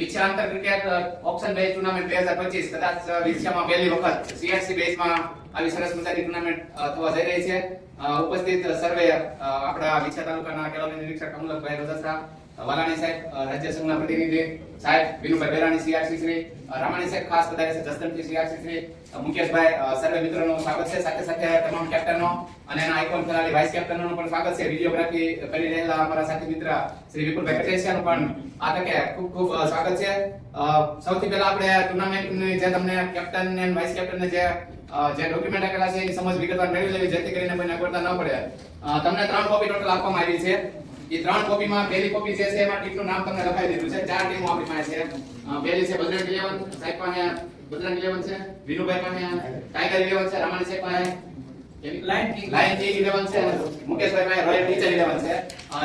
વિછા આંતર cricket auction base tournament 2025 કદાચ વિછામાં પહેલી વખત સીઆરસી બેઝમાં આવી સરસ મજાની ટુર્નામેન્ટ થવા જઈ રહી છે. ઉપસ્થિત સર્વે આપણા વિછા તાલુકાના કેળવણી નિરીક્ષક અમલકભાઈ રોજસરા, વાલાણી સાહેબ રાજ્ય સંઘના પ્રતિનિધિ સાહેબ વિનુભાઈ બેરાણી સીઆરસી શ્રી, રામાણી સાહેબ ખાસ પધારે છે જસદણથી સીઆરસી શ્રી, મુકેશભાઈ સર્વે મિત્રોનું સ્વાગત છે. સાથે સાથે તમામ કેપ્ટનો અને એના આઇકોન ખેલાડી વાઇસ કેપ્ટનોનું પણ સ્વાગત છે. વિડિયોગ્રાફી કરી રહેલા અમારા સાથી મિત્ર શ્રી વિપુલભાઈ કટેશિયાનું પણ આ તકે ખૂબ ખૂબ સ્વાગત છે. સૌથી પહેલા આપણે ટુર્નામેન્ટની જે તમને કેપ્ટન અને વાઇસ કેપ્ટનને જે ડોક્યુમેન્ટ આપેલા છે એની સમજ વિગતવાર મેળવી લેવી જેથી કરીને કોઈને અગવડતા ન પડે. તમને 3 કોપી ટોટલ આપવામાં આવી છે. એ 3 કોપીમાં પહેલી કોપી જે છે એમાં ટીમનું નામ તમને લખાઈ દીધું છે. 4 ટીમો આપણી પાસે છે. પહેલી છે બજરંગ 11, સાહેબ પાસે બજરંગ 11 છે, વિનુભાઈ પાસે ટાઈગર 11 છે, રામાણી સાહેબ પાસે લાયન કિંગ 11 છે, મુકેશભાઈ પાસે રોયલ ટીચર 11 છે.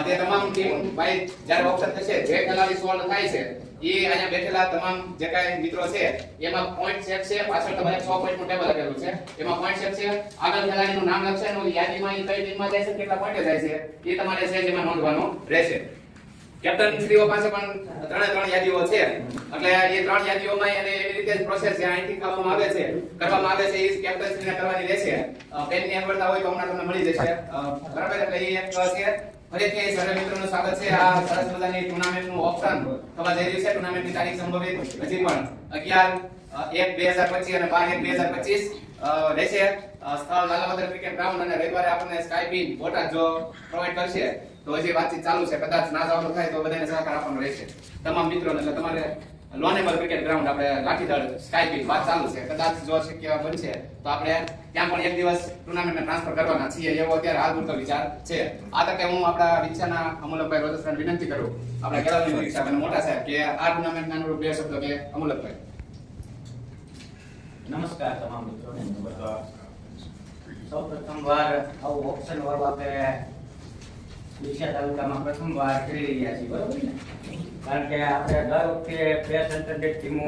તે તમામ ટીમ ભાઈ જ્યારે ઓપ્શન થશે જે ખેલાડી સોલ્વ થાય છે એ અહીંયા બેઠેલા તમામ જે કાંઈ મિત્રો છે એમાં પોઈન્ટ સેટ છે. પાછળ તમારે 6 પોઈન્ટ નું ટેબલ આપેલું છે. એમાં પોઈન્ટ સેટ છે. આગળ ખેલાડીનું નામ લખશે અને યાદીમાં એ કઈ ટીમમાં જાય છે કેટલા પોઈન્ટ જાય છે એ તમારે સેજમાં નોંધવાનું રહેશે. કેપ્ટન શ્રીઓ પાસે પણ 3 યાદીઓ છે. એટલે એ 3 યાદીઓમાં એને એવી રીતે પ્રોસેસ જે અહીંથી કરવામાં આવે છે એ કેપ્ટન શ્રીને કરવાની રહેશે. પેનની અગવડતા હોય તો હમણાં તમને મળી જશે. બરાબર, એટલે એ એક છે. ફરીથી સર્વે મિત્રોનું સ્વાગત છે. આ સરસ મજાની ટુર્નામેન્ટનું ઓપ્શન થવા જઈ રહ્યું છે. ટુર્નામેન્ટની તારીખ સંભવિત હજી પણ 11/1/2025 અને 12/1/2025 રહેશે. સ્થળ લાલાવદર ક્રિકેટ ગ્રાઉન્ડ અને રવિવારે આપણને સ્કાયપીન બોટાદ જો પ્રોવાઈડ કરશે તો હજી વાતચીત ચાલુ છે. કદાચ ના જવાનું થાય તો બધાને સહકાર આપવાનો રહેશે તમામ મિત્રોને. એટલે તમારે લોનેબલ ક્રિકેટ ગ્રાઉન્ડ આપણે લાઠીદળ સ્કાયપીન વાત ચાલુ છે. કદાચ જો શક્ય બનશે તો આપણે ત્યાં પણ એક દિવસ ટુર્નામેન્ટને ટ્રાન્સફર કરવાના છીએ એવો અત્યારે હાલ પૂરતો વિચાર છે. આ તકે હું આપણા વિછાના અમુલકભાઈ રોજસરાને વિનંતી કરું, આપણા કેળવણી નિરીક્ષક અને મોટા સાહેબ, કે આ ટુર્નામેન્ટના અનુરૂપ 2 શબ્દો કે અમુલકભાઈ. નમસ્કાર તમામ મિત્રોને. સૌપ્રથમ વાર આવું ઓપ્શન વાળું આપણે વિછા તાલુકામાં પ્રથમવાર કરી રહ્યા છીએ, બરોબર ને? કારણ કે આપણે દર વખતે પ્લેયર સેન્ટરેટેડ ટીમો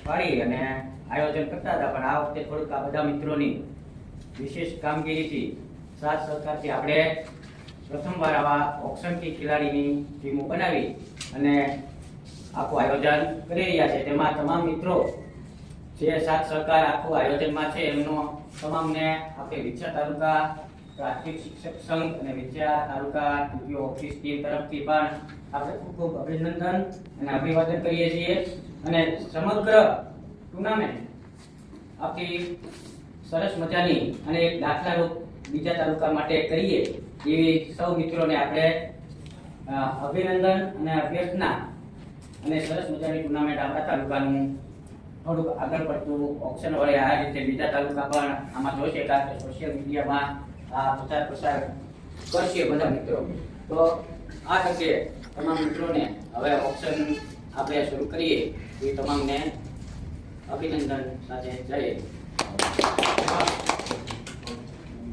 પાડી અને આયોજન કરતા હતા, પણ આ વખતે થોડુંક આ બધા મિત્રોની વિશેષ કામગીરીથી સાથ સહકારથી આપણે પ્રથમવાર આવા ઓપ્શનથી ખેલાડીની ટીમો બનાવી અને આખું આયોજન કરી રહ્યા છે. તેમાં તમામ મિત્રો જે સાથ સહકાર આખું આયોજનમાં છે એમનો તમામને આપણે વિછા તાલુકા પ્રાથમિક શિક્ષક સંઘ અને વિછા તાલુકા ટીપીઓ ઓફિસ ટીમ તરફથી પણ આપણે ખૂબ ખૂબ અભિનંદન અને અભિવાદન કરીએ છીએ. અને સમગ્ર ટુર્નામેન્ટ આપણી સરસ મજાની અને એક દાખલારૂપ બીજા તાલુકા માટે કરીએ એવી સૌ મિત્રોને આપણે અભિનંદન અને અભ્યર્થના. અને સરસ મજાની ટુર્નામેન્ટ આપણા તાલુકાનું થોડુંક આગળ પડતું ઓપ્શન વડે આ રીતે બીજા તાલુકા પણ આમાં જોશે, કારણ કે સોશિયલ મીડિયામાં આ પ્રચાર પ્રસાર કરશે બધા મિત્રો. તો આ તકે તમામ મિત્રોને હવે ઓપ્શન આપણે શરૂ કરીએ એ તમામને અભિનંદન સાથે જઈએ.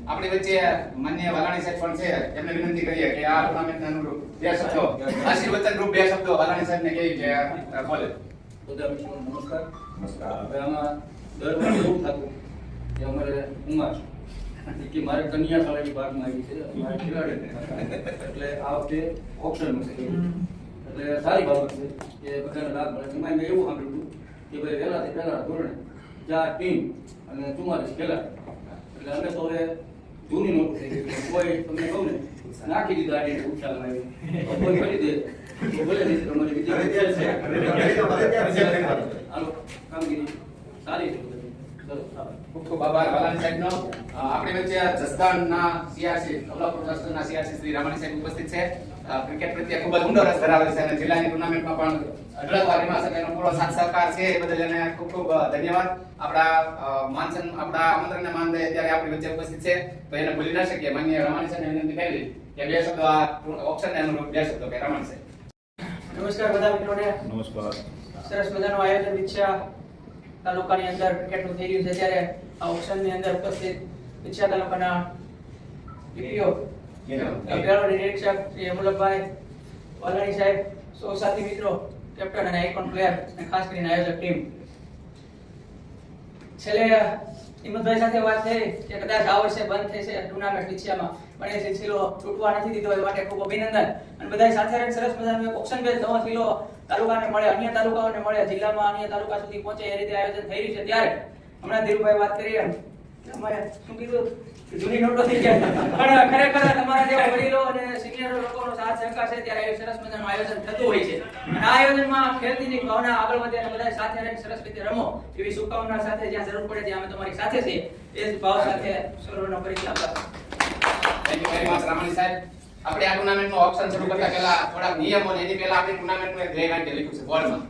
આપણી વચ્ચે માન્ય વાલાણી સાહેબ પણ છે. એમને વિનંતી કરીએ કે આ ટુર્નામેન્ટના અનુરૂપ 2 શબ્દો આશીર્વચન રૂપ 2 શબ્દો વાલાણી સાહેબને કહી કે બોલે. બધા મિત્રોને નમસ્કાર. હવે આમાં દર વખતે એવું થતું કે અમારે ઉંમર કે મારે કન્યા શાળાની ભાગમાં આવી છે, મારે ખેલાડી એટલે આ વખતે ઓપ્શન છે. એટલે સારી બાબત છે કે બધાને લાભ મળે. એમાં મેં એવું સાંભળ્યું કે ભાઈ વહેલાથી પહેલા ધોરણે 4 ટીમ અને 44 ખેલાડી. એટલે અમે તો હવે જૂની નોટ થઈ ગઈ. કોઈ તમને કહું ને નાખી દીધા આડી ઉછાળમાં આવી કોઈ કરી દે તો ભલે નહીં. તમારી હાલો કામગીરી સારી છે. ખૂબ ખૂબ આભાર વાલાણી સાહેબનો. આપણી વચ્ચે જસદણના સીઆરસી અમલાપુર જસદણના સીઆરસી શ્રી રામાણી સાહેબ ઉપસ્થિત છે. ક્રિકેટ પ્રત્યે ખૂબ જ ઊંડો રસ ધરાવે છે અને જિલ્લાની ટુર્નામેન્ટમાં પણ અઢળક એમાં એનો પૂરો સાથ સહકાર છે. એ બદલ એને ખૂબ ખૂબ ધન્યવાદ. આપણા આપણા આમંત્રણને માન દે અત્યારે આપણી વચ્ચે ઉપસ્થિત છે તો એને ભૂલી ના શકીએ. માન્ય રામાણી સાહેબને વિનંતી કરી કે 2 શબ્દો આ ઓપ્શનને અનુરૂપ 2 શબ્દો કે રામાણી સાહેબ. નમસ્કાર બધા મિત્રોને. નમસ્કાર. સરસ મજાનું આયોજન વિછા તાલુકાની અંદર ક્રિકેટનું થઈ રહ્યું છે. ત્યારે આ ઓપ્શનની અંદર ઉપસ્થિત વિછા તાલુકાના ટીપીઓ કેળવણી નિરીક્ષક શ્રી અમુલકભાઈ, વાલાણી સાહેબ, સૌ સાથી મિત્રો, કેપ્ટન અને આઇકોન પ્લેયર અને ખાસ કરીને આયોજક ટીમ. છેલ્લે હિંમતભાઈ સાથે વાત થઈ કે કદાચ આ વર્ષે બંધ થશે ટુર્નામેન્ટ વિછામાં, પણ એ સિલસિલો તૂટવા નથી દીધો. એ માટે ખૂબ અભિનંદન. અને બધા સાથે સરસ મજાનું ઓપ્શન બેઝ નવો સિલો તાલુકાને મળે, અન્ય તાલુકાઓને મળે, જિલ્લામાં અન્ય તાલુકા સુધી પહોંચે એ રીતે આયોજન થઈ રહ્યું છે. ત્યારે હમણાં ધીરુભાઈ વાત કરી એમ અમારે શું કીધું કે જૂની નોટો થઈ ગયા, પણ ખરેખર તમારા જેવા વડીલો અને સિનિયરો લોકોનો સાથ સહકાર છે ત્યારે એવું સરસ મજાનું આયોજન થતું હોય છે. અને આ આયોજનમાં ખેલદીની ભાવના આગળ વધે અને બધા સાથે રહીને સરસ રીતે રમો એવી શુભકામના સાથે જ્યાં જરૂર પડે ત્યાં અમે તમારી સાથે છીએ એ જ ભાવ સાથે સર્વનો પરિચય આપતા. Thank you very much Ramani સાહેબ. આપણે આ ટુર્નામેન્ટનું ઓપ્શન શરૂ કરતા પહેલા થોડા નિયમો ને એની પહેલા આપણે ટુર્નામેન્ટનું એક ધ્યેય વાક્ય લખ્યું છે બોર્ડમાં.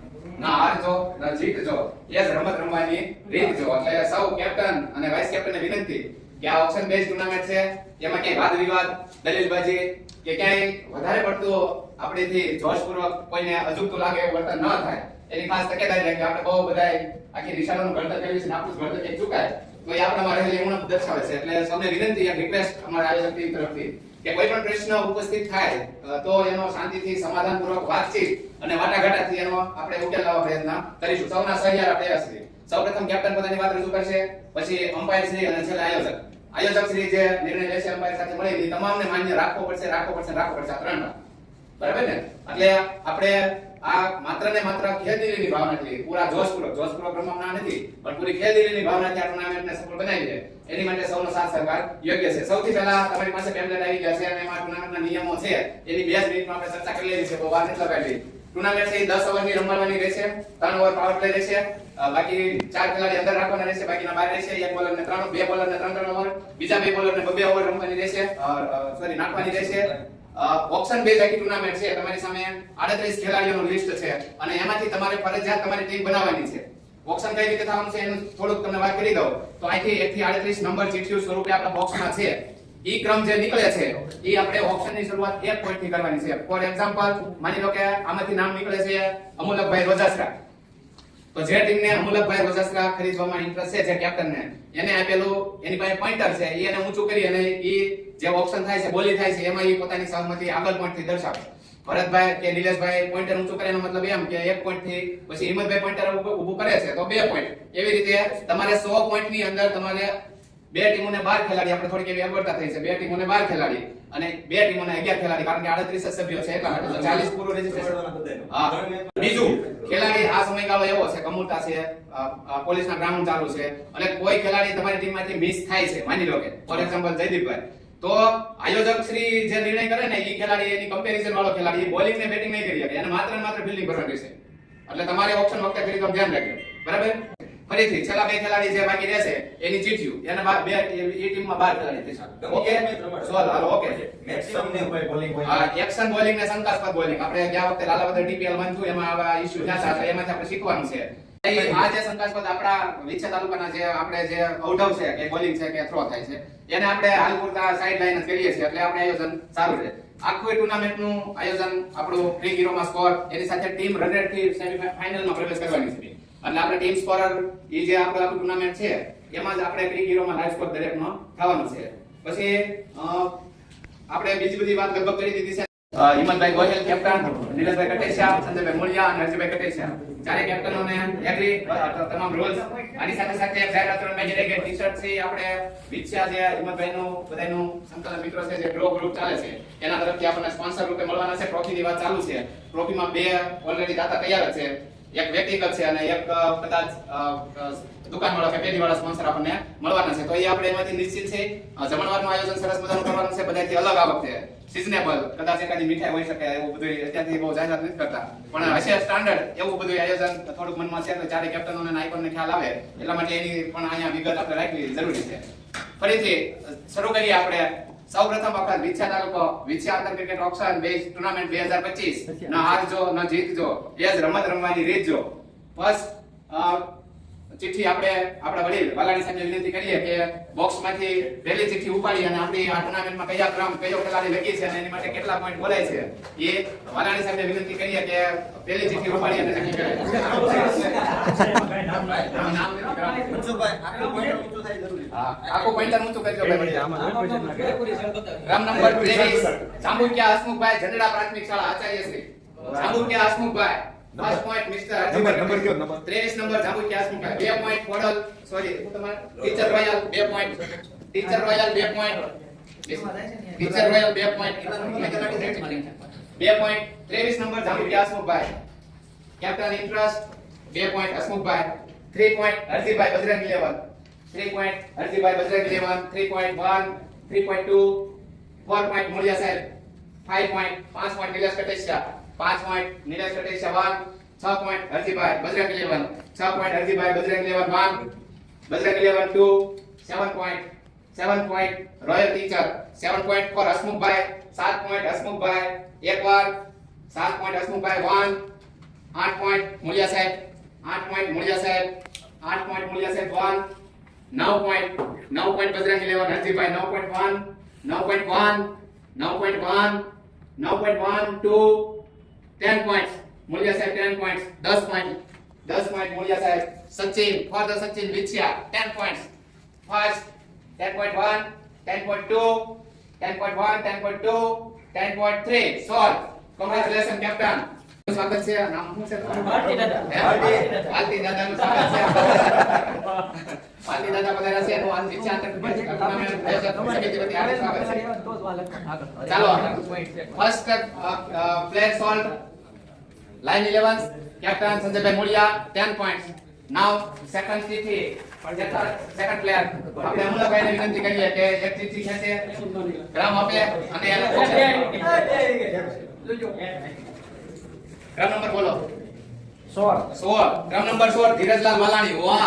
ના હારજો ના જીતજો, એ જ રમત રમવાની રીત જો. એટલે સૌ કેપ્ટન અને વાઇસ કેપ્ટનને વિનંતી કે આ ઓપ્શન બેઝ ટુર્નામેન્ટ છે, એમાં ક્યાંય વાદ વિવાદ, દલીલબાજી કે ક્યાંય વધારે પડતું આપણેથી જોશપૂર્વક કોઈને અજુગતું લાગે એવું વર્તન ન થાય એની ખાસ તકેદારી રાખી. આપણે બહુ બધાય આખી દિશાનું ઘડતર કર્યું છે ને આપણું ઘડતર ક્યાંક ચૂકાય તો એ આપણામાં રહેલી ઉણપ દર્શાવે છે. એટલે સૌને વિનંતી, એક રિક્વેસ્ટ અમારા આયોજક ટીમ તરફથી કે કોઈ પણ પ્રશ્ન ઉપસ્થિત થાય તો એનો શાંતિથી સમાધાનપૂર્વક વાતચીત અને વાટાઘાટાથી એનો આપણે ઉકેલ લાવવા પ્રયત્ન કરીશું. સૌના સહયાર આપણે હશે. સૌપ્રથમ કેપ્ટન પોતાની વાત રજૂ કરશે, પછી અમ્પાયર શ્રી અને છેલ્લે આયોજક શ્રી જે નિર્ણય લેશે અમ્પાયર સાથે મળીને તમામને માન્ય રાખવો પડશે આ ત્રણ વાત. બરાબર ને? એટલે આપણે આ માત્ર ને માત્ર ખેલદિલીની ભાવનાથી પૂરા જોશપૂર્વક રમવાના નથી, પણ પૂરી ખેલદિલીની ભાવનાથી આ ટુર્નામેન્ટને સફળ બનાવી દે એની માટે સૌનો સાથ સહકાર યોગ્ય છે. સૌથી પહેલા તમારી પાસે પેમ્પલેટ આવી ગયા છે અને એમાં ટુર્નામેન્ટના નિયમો છે એની 2 મિનિટમાં આપણે ચર્ચા કરી લેવી છે, બહુ વાર નથી લગાડવી. ટુર્નામેન્ટ છે 10 ઓવરની રમવાની રહેશે, 3 ઓવર પાવર પ્લે રહેશે, બાકી 4 ખેલાડી અંદર રાખવાના રહેશે, બાકીના બહાર રહેશે. એક બોલરને 3, 2 બોલરને 3 ઓવર, બીજા 2 બોલરને 2 ઓવર રમવાની રહેશે, નાખવાની રહેશે. ઓપ્શન બેઝ આખી ટુર્નામેન્ટ છે. તમારી સામે 38 ખેલાડીઓનું લિસ્ટ છે અને એમાંથી તમારે ફરજિયાત તમારી ટીમ બનાવવાની છે. ઓપ્શન કઈ રીતે થવાનું છે એનું થોડુંક તમને વાત કરી દઉં તો અહીંથી 1 થી 38 નંબર ચીઠીઓ સ્વરૂપે આપણા બોક્સમાં છે. ઈ ક્રમ જે નીકળે છે ઈ આપણે ઓપ્શનની શરૂઆત 1 પોઈન્ટ થી કરવાની છે. ફોર એક્ઝામ્પલ માની લો કે આમાંથી નામ નીકળે છે અમુલકભાઈ રોજાસરા, તો જે ટીમને અમુલકભાઈ રોજાસરા ખરીદવામાં ઇન્ટરેસ્ટ છે, જે કેપ્ટનને એને આપેલું એની પાસે પોઈન્ટર છે, એને ઊંચું કરી અને ઈ જે ઓપ્શન થાય છે, બોલી થાય છે, એમાં ઈ પોતાની સહમતિ આગળ પોઈન્ટ થી દર્શાવે. ભરતભાઈ કે નિલેશભાઈ પોઈન્ટર ઊંચું કરે એનો મતલબ એમ કે 1 પોઈન્ટ થી, પછી હિંમતભાઈ પોઈન્ટર ઊભું કરે છે તો 2 પોઈન્ટ. એવી રીતે તમારે 100 પોઈન્ટ ની અંદર તમારે 2 ટીમોને 12 ખેલાડી, આપણે થોડીક એવી અગવડતા થઈ છે, 2 ટીમોને 12 ખેલાડી અને 2 ટીમોને 11 ખેલાડી, કારણ કે 38 સભ્યો છે એટલા માટે 40 પૂરું રજીસ્ટ્રેશન. હા, બીજું ખેલાડી આ સમયગાળો એવો છે, કમુરતા છે, પોલીસના ગ્રાઉન્ડ ચાલુ છે અને કોઈ ખેલાડી તમારી ટીમમાંથી મિસ થાય છે, માની લો કે ફોર એક્ઝામ્પલ જયદીપભાઈ, તો આયોજક શ્રી જે નિર્ણય કરે ને ઈ ખેલાડી, એની કમ્પેરિઝન વાળો ખેલાડી બોલિંગ ને બેટિંગ નહીં કરી શકે, એને માત્ર ને માત્ર ફિલ્ડિંગ કરવાની છે. એટલે તમારે ઓપ્શન વખતે ખરીદવાનું ધ્યાન રાખજો. બરાબર? ફરીથી છેલ્લા 2 ખેલાડી જે બાકી રહેશે એની ચીઠીઓ, એને બાદ 2 એ ટીમમાં 12 ખેલાડી થશે. ઓકે, સોલ હાલો. ઓકે, મેક્સિમમ ને કોઈ બોલિંગ હોય. હા, એક્શન બોલિંગ ને શંકાસ્પદ બોલિંગ આપણે ગયા વખતે લાલાવદર ટીપીએલ 1 થયું એમાં આવા ઇશ્યુ થયા હતા, એમાંથી આપણે શીખવાનું છે. આ જે શંકાસ્પદ આપણા વિછા તાલુકાના જે આપણે જે ઔઢવ છે કે બોલિંગ છે કે થ્રો થાય છે એને આપણે હાલ પૂરતા સાઈડ લાઈન જ કરીએ છીએ, એટલે આપણે આયોજન સારું છે. આખું ટુર્નામેન્ટ નું આયોજન આપણું ફ્રી હીરોમાં સ્કોર, એની સાથે ટીમ રન રેટ થી સેમીફાઇનલમાં પ્રવેશ કરવાની છે. એટલે આપણે ટીમ સ્કોરર ઈ જે આપણું ટુર્નામેન્ટ છે એમાં જ આપણે ફ્રી હીરોમાં લાઈવ સ્કોર દરેકનો થવાનો છે. પછી આપણે બીજી બધી વાત લગભગ કરી દીધી છે. હિંમતભાઈ ગોહિલ કેપ્ટન, નીરજભાઈ કટેશિયા, સંજયભાઈ મુળિયા અને હર્ષભાઈ કટેશિયા, ચારે કેપ્ટનોને એગ્રી તમામ રૂલ્સ. આની સાથે સાથે એક જાહેરાત કરવામાં આવી કે ટી-શર્ટ થી આપણે વિછ્યા જે હિંમતભાઈનું બધાયનું સંકલન મિત્રો છે જે ડ્રો ગ્રુપ ચાલે છે એના તરફથી આપણને સ્પોન્સર રૂપે મળવાના છે. ટ્રોફીની વાત ચાલુ છે. ટ્રોફીમાં 2 ઓલરેડી દાતા તૈયાર છે, એક વ્યક્તિગત છે અને એક કદાચ દુકાનવાળા કે પેઢીવાળા સ્પોન્સર આપણને મળવાના છે. તો એ આપણે એમાંથી નિશ્ચિત છે. જમણવારનું આયોજન સરસ મજાનું કરવાનું છે, બધાથી અલગ આ વખતે સિઝનેબલ, કદાચ એકાદી મીઠાઈ હોઈ શકે એવું બધું અત્યારથી બહુ જાહેરાત નથી કરતા, પણ હશે સ્ટાન્ડર્ડ એવું બધું આયોજન થોડુંક મનમાં છે તો ચારે કેપ્ટનોને અને આઈકોનને ખ્યાલ આવે એટલા માટે એની પણ અહીંયા વિગત આપણે રાખવી જરૂરી છે. ફરીથી શરૂ કરીએ આપણે. સૌપ્રથમ વખત વિછ્યા તાલુકો વિછ્યા આંતર ક્રિકેટ ઓક્શન બેઝ ટુર્નામેન્ટ 2025 ના હારજો ન જીતજો, એ જ રમત રમવાની રીત જો. બસ ચિઠ્ઠી આપણે આપણા વડીલ વાલાડી સાહેબને વિનંતી કરીએ કે બોક્સમાંથી પહેલી ચિઠ્ઠી ઉપાડી અને આપણી આ ટુર્નામેન્ટમાં કયા ક્રમ કયો ખેલાડી લખી છે અને એની માટે કેટલા પોઈન્ટ બોલાય છે એ વાલાડી સાહેબને વિનંતી કરીએ કે પહેલી ચિઠ્ઠી ઉપાડી અને નક્કી કરે. આખું પોઈન્ટર ઊંચું કરજો ભાઈ. ક્રમ નંબર 23 જાંબુકિયા હસમુખભાઈ, જનડા પ્રાથમિક શાળા આચાર્ય Shri Jambukiya Hasmukhbhai. First point mister number કયો number 23 number Jambukiya Hasmukhbhai. 2 point ફોડલ, સોરી હું તમારા teacher royal 2 point, teacher royal 2 point, teacher royal 2 point, 2 point 23 number Jambukiya Hasmukhbhai. Captain interest 2 point Hasmukhbhai, 3 point Harjibhai Bajrang 11, 3 point Harjibhai Bajrang 11, 3.1, 3.2, 4 point Muliya saheb, 5 point, 5 point Nilesh Kateshiya, 5 point Nilesh Kateshiya 1, 6 point Harjibhai Bajrang 11, 6 point Harjibhai Bajrang 11 1, Bajrang 11 2, 7 point royal Teacher, 7.4 Hasmukhbhai, 7 point Hasmukhbhai એકવાર, 7 point Hasmukhbhai 1, 8 point Muliya સાહેબ, 8 point Muliya સાહેબ, 8 point Muliya સાહેબ 1, 9 point Bajrang 11 Harjibhai 9.1, 9.1, 9.1, 9.1 2, 10 points મુળિયા સાહેબ 10 points, 10 point Muliya સાહેબ, Sachin for the Sachin Vinchhiya 10 points, first 10.1, 10.2, 10.1, 10.2, 10.3 solve. Congratulations captain. સ્વાગત છે. નામ શું છે તમારું? ભારતી દાદા. ભારતી દાદાનું સ્વાગત છે. ભારતી દાદા પધાર્યા છે એનું આ વિચાર ટુર્નામેન્ટ આયોજક સમિતિ વતી હાર્દિક સ્વાગત છે. ચાલો first player sold line 11 captain Sanjaybhai Muliya 10 points. Now second ચીઠી સેકન્ડ પ્લેયર આપણે અમુલભાઈને વિનંતી કરીએ કે એક ચીઠી ખેંચે ગ્રામ આપે અને ગ્રામ નંબર બોલો 16 ગ્રામ નંબર 16 ધીરજલાલ વાલાણી. વાહ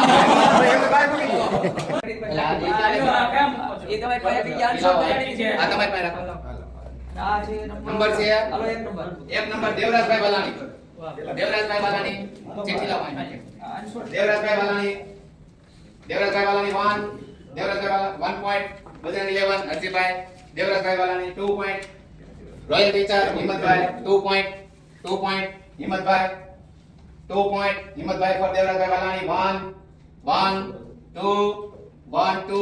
એ તમારી પાસે બીજા આન્સર તૈયારી છે. આ તમારી પાસે રાખો. આ છે નંબર છે હાલો એક નંબર. એક નંબર દેવરાજભાઈ વાલાણી. દેવરાજભાઈ વાલાણી ચીઠી લાવો. Devrajbhai Valani 1, Devrajbhai Valani 1 point Bajrang 11 Harjibhai. Devrajbhai Valani 2 point royal Teacher Himmatbhai 2 point Himmatbhai 2 point Himmatbhai for Devrajbhai Valani 1, 2,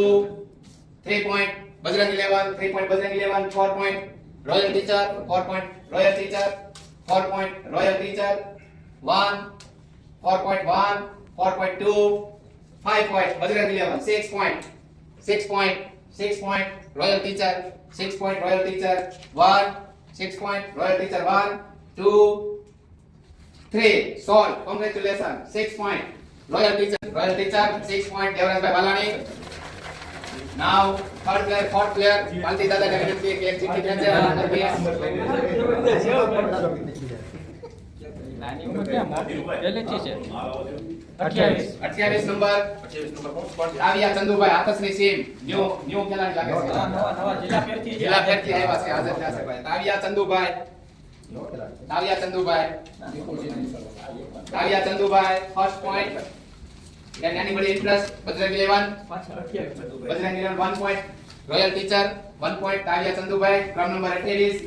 3 point Bajrang 11 3 point Bajrang 11 4 point royal Teacher 4 point royal Teacher 4 point royal teacher 1 4.1 4.2 5 point Bajrang 11 6 point royal Teacher 6 point royal teacher 1 6 point royal teacher 1 2 3 sold. Congratulation 6 point royal Teacher 6 point Devrajbhai Valani. Now third player fourth player Bharati દાદાને વિનંતી કે એક ચીઠી ખેંચે અને પહેલેથી છે 28 number કાવ્યા ચંદુભાઈ હાથસની સીમ new ખેલાડી લાગે છે. નવા જિલ્લા ફેરથી જિલ્લા ફેરથી આવ્યા છે હાજર થયા છે ભાઈ. Kavya Chandubhai first point anybody interest Bajrang 11 Bajrang 11 1 point royal teacher 1 point Kavya Chandubhai. ક્રમ number 28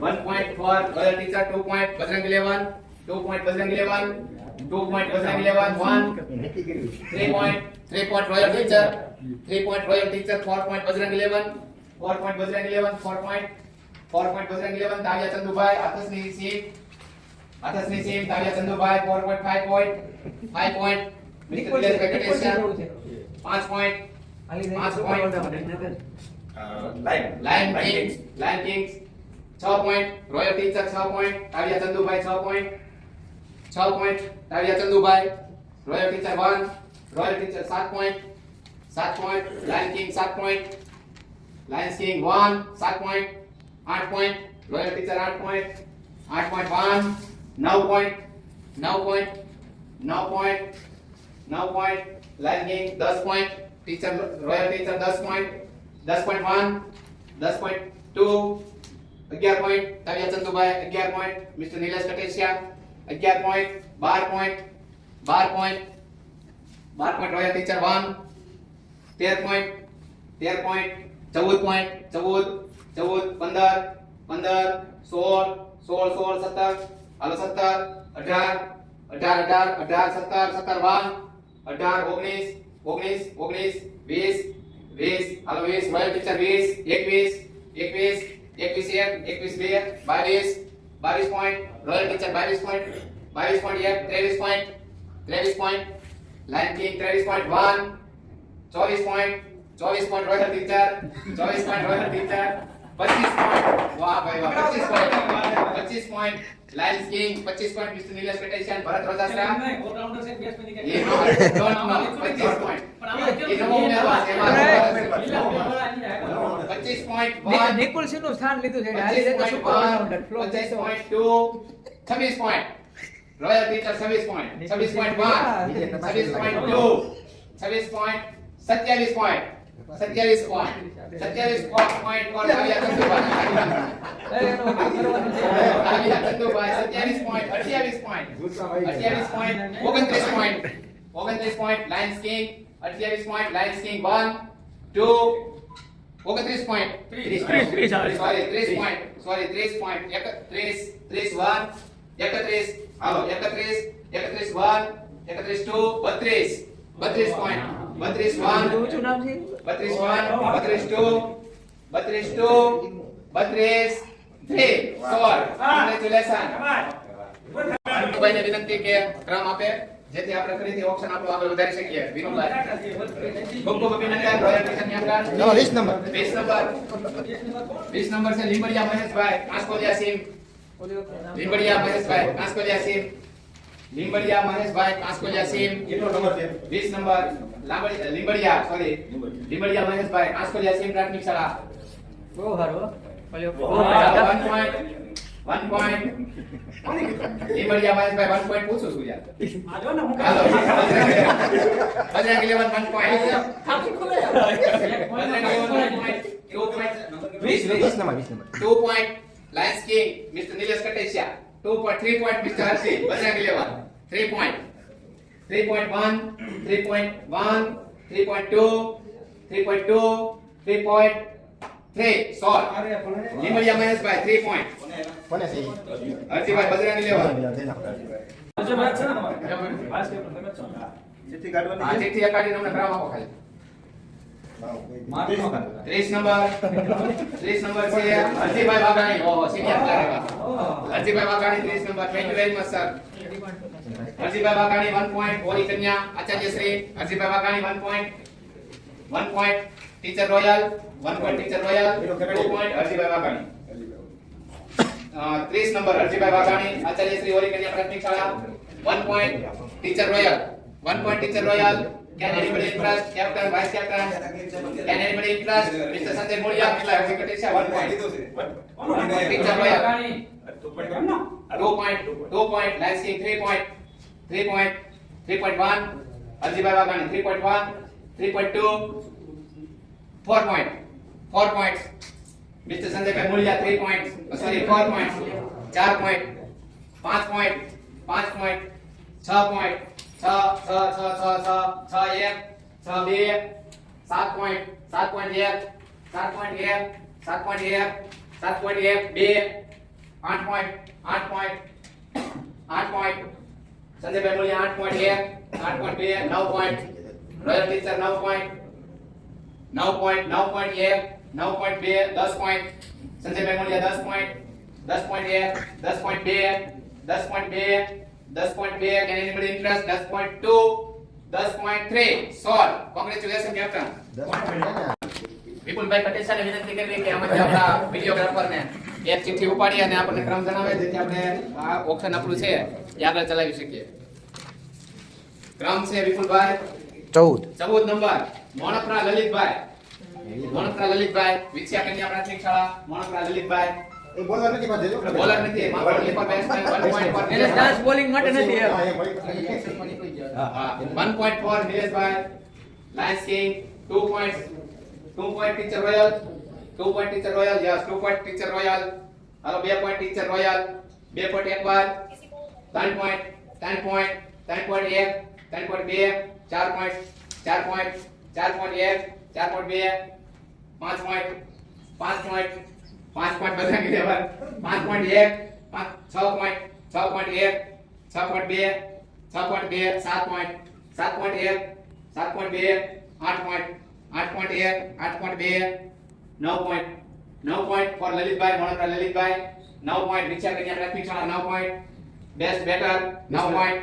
1 point four Royal teacher 2 point Bajrang 11 2 point Bajrang 11 2 point Bajrang 11 1 3 point royal Teacher 3 point royal Teacher 4 point Bajrang 11 4 point Bajrang 11 4 point Bajrang 11 Kavya Chandubhai હાથસની સીમ Kavya Chandubhai 4.5 point 5 point mister Nilesh Venkateshiya 5 point 5 point Lion Kings 6 point royal Teacher 6 point Kavya Chandubhai 6 point Kavya Chandubhai Royal teacher 1 Royal Teacher 7 point lion King 7 point lion King 1 7 point 8 point royal Teacher 8 point 8.1 9 point lion King 10 point teacher Royal Teacher 10 point 10.1 10.2 11 point Kavya Chandubhai 11 point mister Nilesh Kateshiya 11 point 12 point royal teacher 1 13 point 14 point 15 16 17 હાલો 17 18 17 18 19 20 હાલો 20 royal teacher 20 21 22 point royal teacher 22 point 23 point lion king 23.1 24 point royal teacher 25 point વાહ ભાઈ વાહ 25 point lions king 25 point mister Nilesh પેટેશિયન ભરત રોજાસરા નહીં, all-rounder છે, batsman ની એ category. ડોન્ટ નો 25 પોઈન્ટ પણ આમાં કેવું એ નવો ઉમેરવા છે એમાં લીલા બોલર આવી જાય. 25 પોઈન્ટ 1 નિકુલ સિંહનું સ્થાન લીધું છે એટલે હારી જાય તો super all-rounder. Flop જાય તો 26 point royal teacher 26 point 26.1 26.2 27 point 27 point 27 point કોણ આવ્યા Chandubhai 27 point 28 point 29 point lions king 28 point lions king 1 2 29 point 30 point 31 હાલો 31 1 31 2 32 પોઈન્ટ 32 1 ઊંચું નામ છે 32 3 કોંગ્રેચ્યુલેશન ભાઈને વિનંતી કે ક્રમ આપે જેથી આપણે ફરીથી ઓપ્શન આપણો આગળ વધારી શકીએ વિનોદભાઈ ખૂબ ખૂબ અભિનંદન રોયલ ટીચરની આગળ 20 નંબર 20 નંબર છે લીંબડિયા મહેશભાઈ કાંસકોલિયા સીમ લીંબડિયા મહેશભાઈ કાંસકોલિયા સીમ લીંબડિયા મહેશભાઈ કાંસકોલિયા સીમ કેટલો નંબર છે 20 નંબર લીંબડિયા મહેશભાઈ કાંસકોલિયા સીમ પ્રાથમિક શાળા બહુ સારું હો. 1 પોઈન્ટ લીંબડિયા મહેશભાઈ 1 પોઈન્ટ પૂછું છું યાર આ જો ને હું હાલો બજરંગ 11 1 પોઈન્ટ ખાતું ખુલે યાર. Bajrang 11 1 point 2 point 20 number 20 number 2 point Lions King Mr. Nilesh Katesha 3 point Mr. Harshi Bajrang 11 3 point 3.1 3.1 3.2 3.2 3.3 short Limbadia Mahesh by 3 point કોને છે Harshi by Bajrang 11 આજે વાત છે ને તમારે? પાસ પેપર તમે જ છો ને? જેથી આ કાઢવાની જેથી અકાડી નામના ક્રમ આપો ખાલી 30 નંબર છે હરજીભાઈ વાઘાણી ઓહો senior player Harjibhai Vaghani 30 number thank you very much sir Harjibhai Vaghani 1 point Ori કન્યા આચાર્ય Shri Harjibhai Vaghani 1 point teacher royal 1 point teacher royal 2 point Harjibhai Vaghani 30 number Harjibhai Vaghani આચાર્ય શ્રી ઓરી કન્યા પ્રાથમિક શાળા 1 point teacher royal 1 point teacher royal Can anybody interest? Captain, Vice Captain? Can anybody interest? Mr. Sanjay Modia, Mr. Venkatesha, 1 point. Teacher Royal. 2 point. Lions King, 3 point. 3 point. 3.1. Arjibai Wagani, 3.1. 3.2. 4 point. 4 points. Mr. Sanjay Modia, 3 points. Sorry, 4 points. 4 point. 5 point. 5 point. 6 point. 6 1 2 7 point 7.1 7.1 7.1 7.1 2 8 point 8 point 8 point Sanjay Bemulia 8.1 8.2 9 point Royal Teacher 9 point 9 point 9.1 9.2 10 point Sanjay Bemulia 10 point 10.1 10.2 10.2 10.2 can anybody interest 10.2 10.3 solve congratulations captain વિપુલભાઈ પટેલ વિનંતી કરવી કે અમે આપણા વિડિયોગ્રાફર ને એક ચિઠ્ઠી ઉપાડી અને આપણને ક્રમ જણાવે જેથી આપણે આ ઓપ્શન આપણું છે એ આગળ ચલાવી શકીએ ક્રમ છે વિપુલભાઈ 14 નંબર મોણપરા લલિતભાઈ વિછિયા કન્યા પ્રાથમિક શાળા મોણપરા લલિતભાઈ એ બોલર નથી પણ દેજો બોલર નથી એમાં લીપર બેટ્સમેન 1 point પર એને સ્ટાન્સ બોલિંગ માટે નથી એમ. 1.4 Nileshbhai lions king 2 points 2 point teacher royal 2 point teacher royal yes 2 point teacher royal હાલો 2 point ટીચર રોયલ 2 point એક વાર 3 point 3.1 3.2 4 point 4.1 4.2 5 point 5 point 5 point બધાની level 5.1 6 point 6.1 6.2 6.2 7 point 7.1 7.2 8 point 8.1 8.2 9 point 9 point for Lalitbhai Monpara Lalitbhai 9 point Vichhiya કન્યા પ્રાથમિક શાળા 9 point best batter 9 point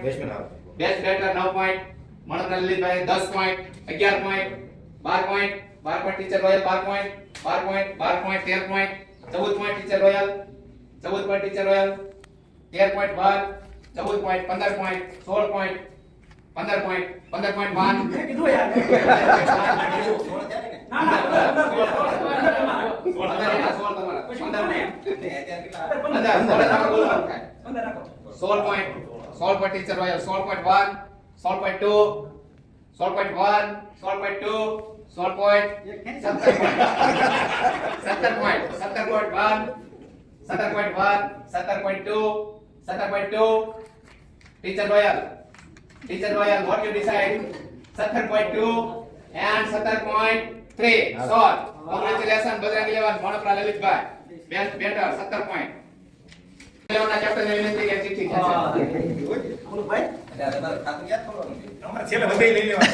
best batter 9 point Monpara Lalitbhai 10 point 11 point 12 point 12 point teacher royal 12 point 12 point 13 point 14 point teacher royal 14 point teacher royal 13.1 14 point 15 point 16 point 15 point 15.1 મેં કીધું યાર. ના, ના, 16 point 16 teacher royal 16.1 16.2 16.1 16.2 16 point 17 point 17.1 17.1 17.2 17.2 teacher royal what you decide 17.2 and 17.3 solve congratulations Bajrang eleven Monpara Lalitbhai batter 17 point લેવના captain ને વિનંતી કે ચિઠ્ઠી ખેંચે અમારે છેલ્લે બધાય લઈ લેવા.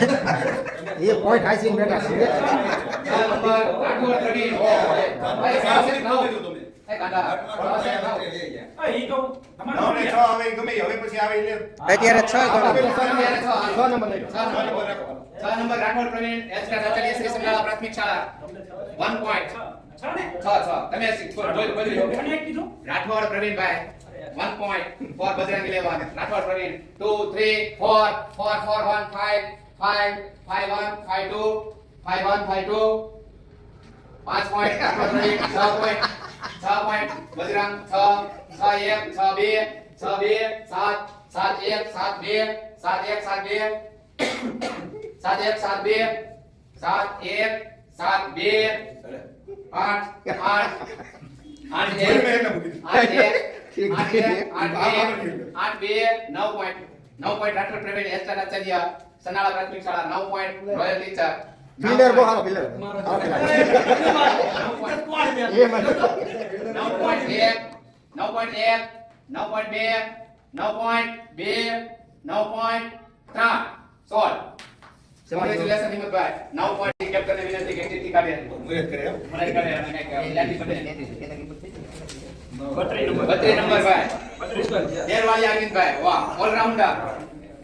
એ point હાંસીને બેઠા છે. ચાર નંબર રાઠોડ પ્રવીણ ભાઈ સાહેબ નામ એ કાંડા ઈ તો તમારે નવ ને છ આવે એ ગમે એ. હવે પછી આવે એટલે અત્યારે 6 છ નંબર લઈ લો. 6 નંબર રાઠોડ પ્રવીણ એચકા આચાર્ય શ્રી સમલાળા પ્રાથમિક શાળા 1 પોઈન્ટ છ ને 6 તમે બોલી લો મને એક કીધું રાઠોડ પ્રવીણભાઈ 1 point for Bajrang Eleven Rathod Pravin 2 3 4 4 4 1 5 5 5 1 5 2 5 1 5 2 5 point Rathod Pravin 6 point 6 point Bajrang 6 6 1 6 2 6 2 7 7 1 7 2 7 1 7 2 7 1 7 2 7 1 7 2 8 8 8 Rathod Pravin HR Acharya Sanala પ્રાથમિક શાળા 9 પોઈન્ટ રોયલ ટીચર પિલર બહુ હારો પિલર. એ મને 9.1 9.1 9.2 9.2 9.3 solve congratulation Himmatbhai 9 point captain વિનંતી કે ચિઠ્ઠી કાઢે મુરત કરે એમ. મને કરે અને કઈ યાદી પટેલ 32 32 નંબર ભાઈ 32 પર છે. દેરવાળી અરવિંદભાઈ વાહ all rounder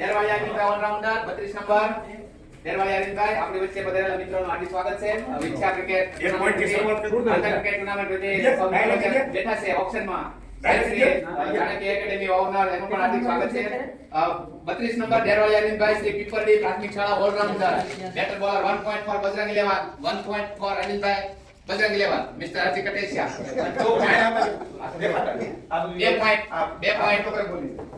Derwali Arvindbhai all rounder 32 number Derwali Arvindbhai આપણી વચ્ચે પધારેલા મિત્રોનું હાર્દિક સ્વાગત છે વિખ્યાત ક્રિકેટ એક point થી શરૂઆત કરું. ક્રિકેટ ટુર્નામેન્ટ વચ્ચે સૌથી પહેલા બેઠા છે ઓપ્શનમાં ચાણક્ય એકેડેમી ઓનર એનું પણ હાર્દિક સ્વાગત છે 32 નંબર દેરવાળી અરવિંદભાઈ શ્રી પીપરડી પ્રાથમિક શાળા all rounder batter bowler 1 point for Bajrang eleven 1 point for Arvindbhai Bajrang eleven mister Arji Katesiya 2 point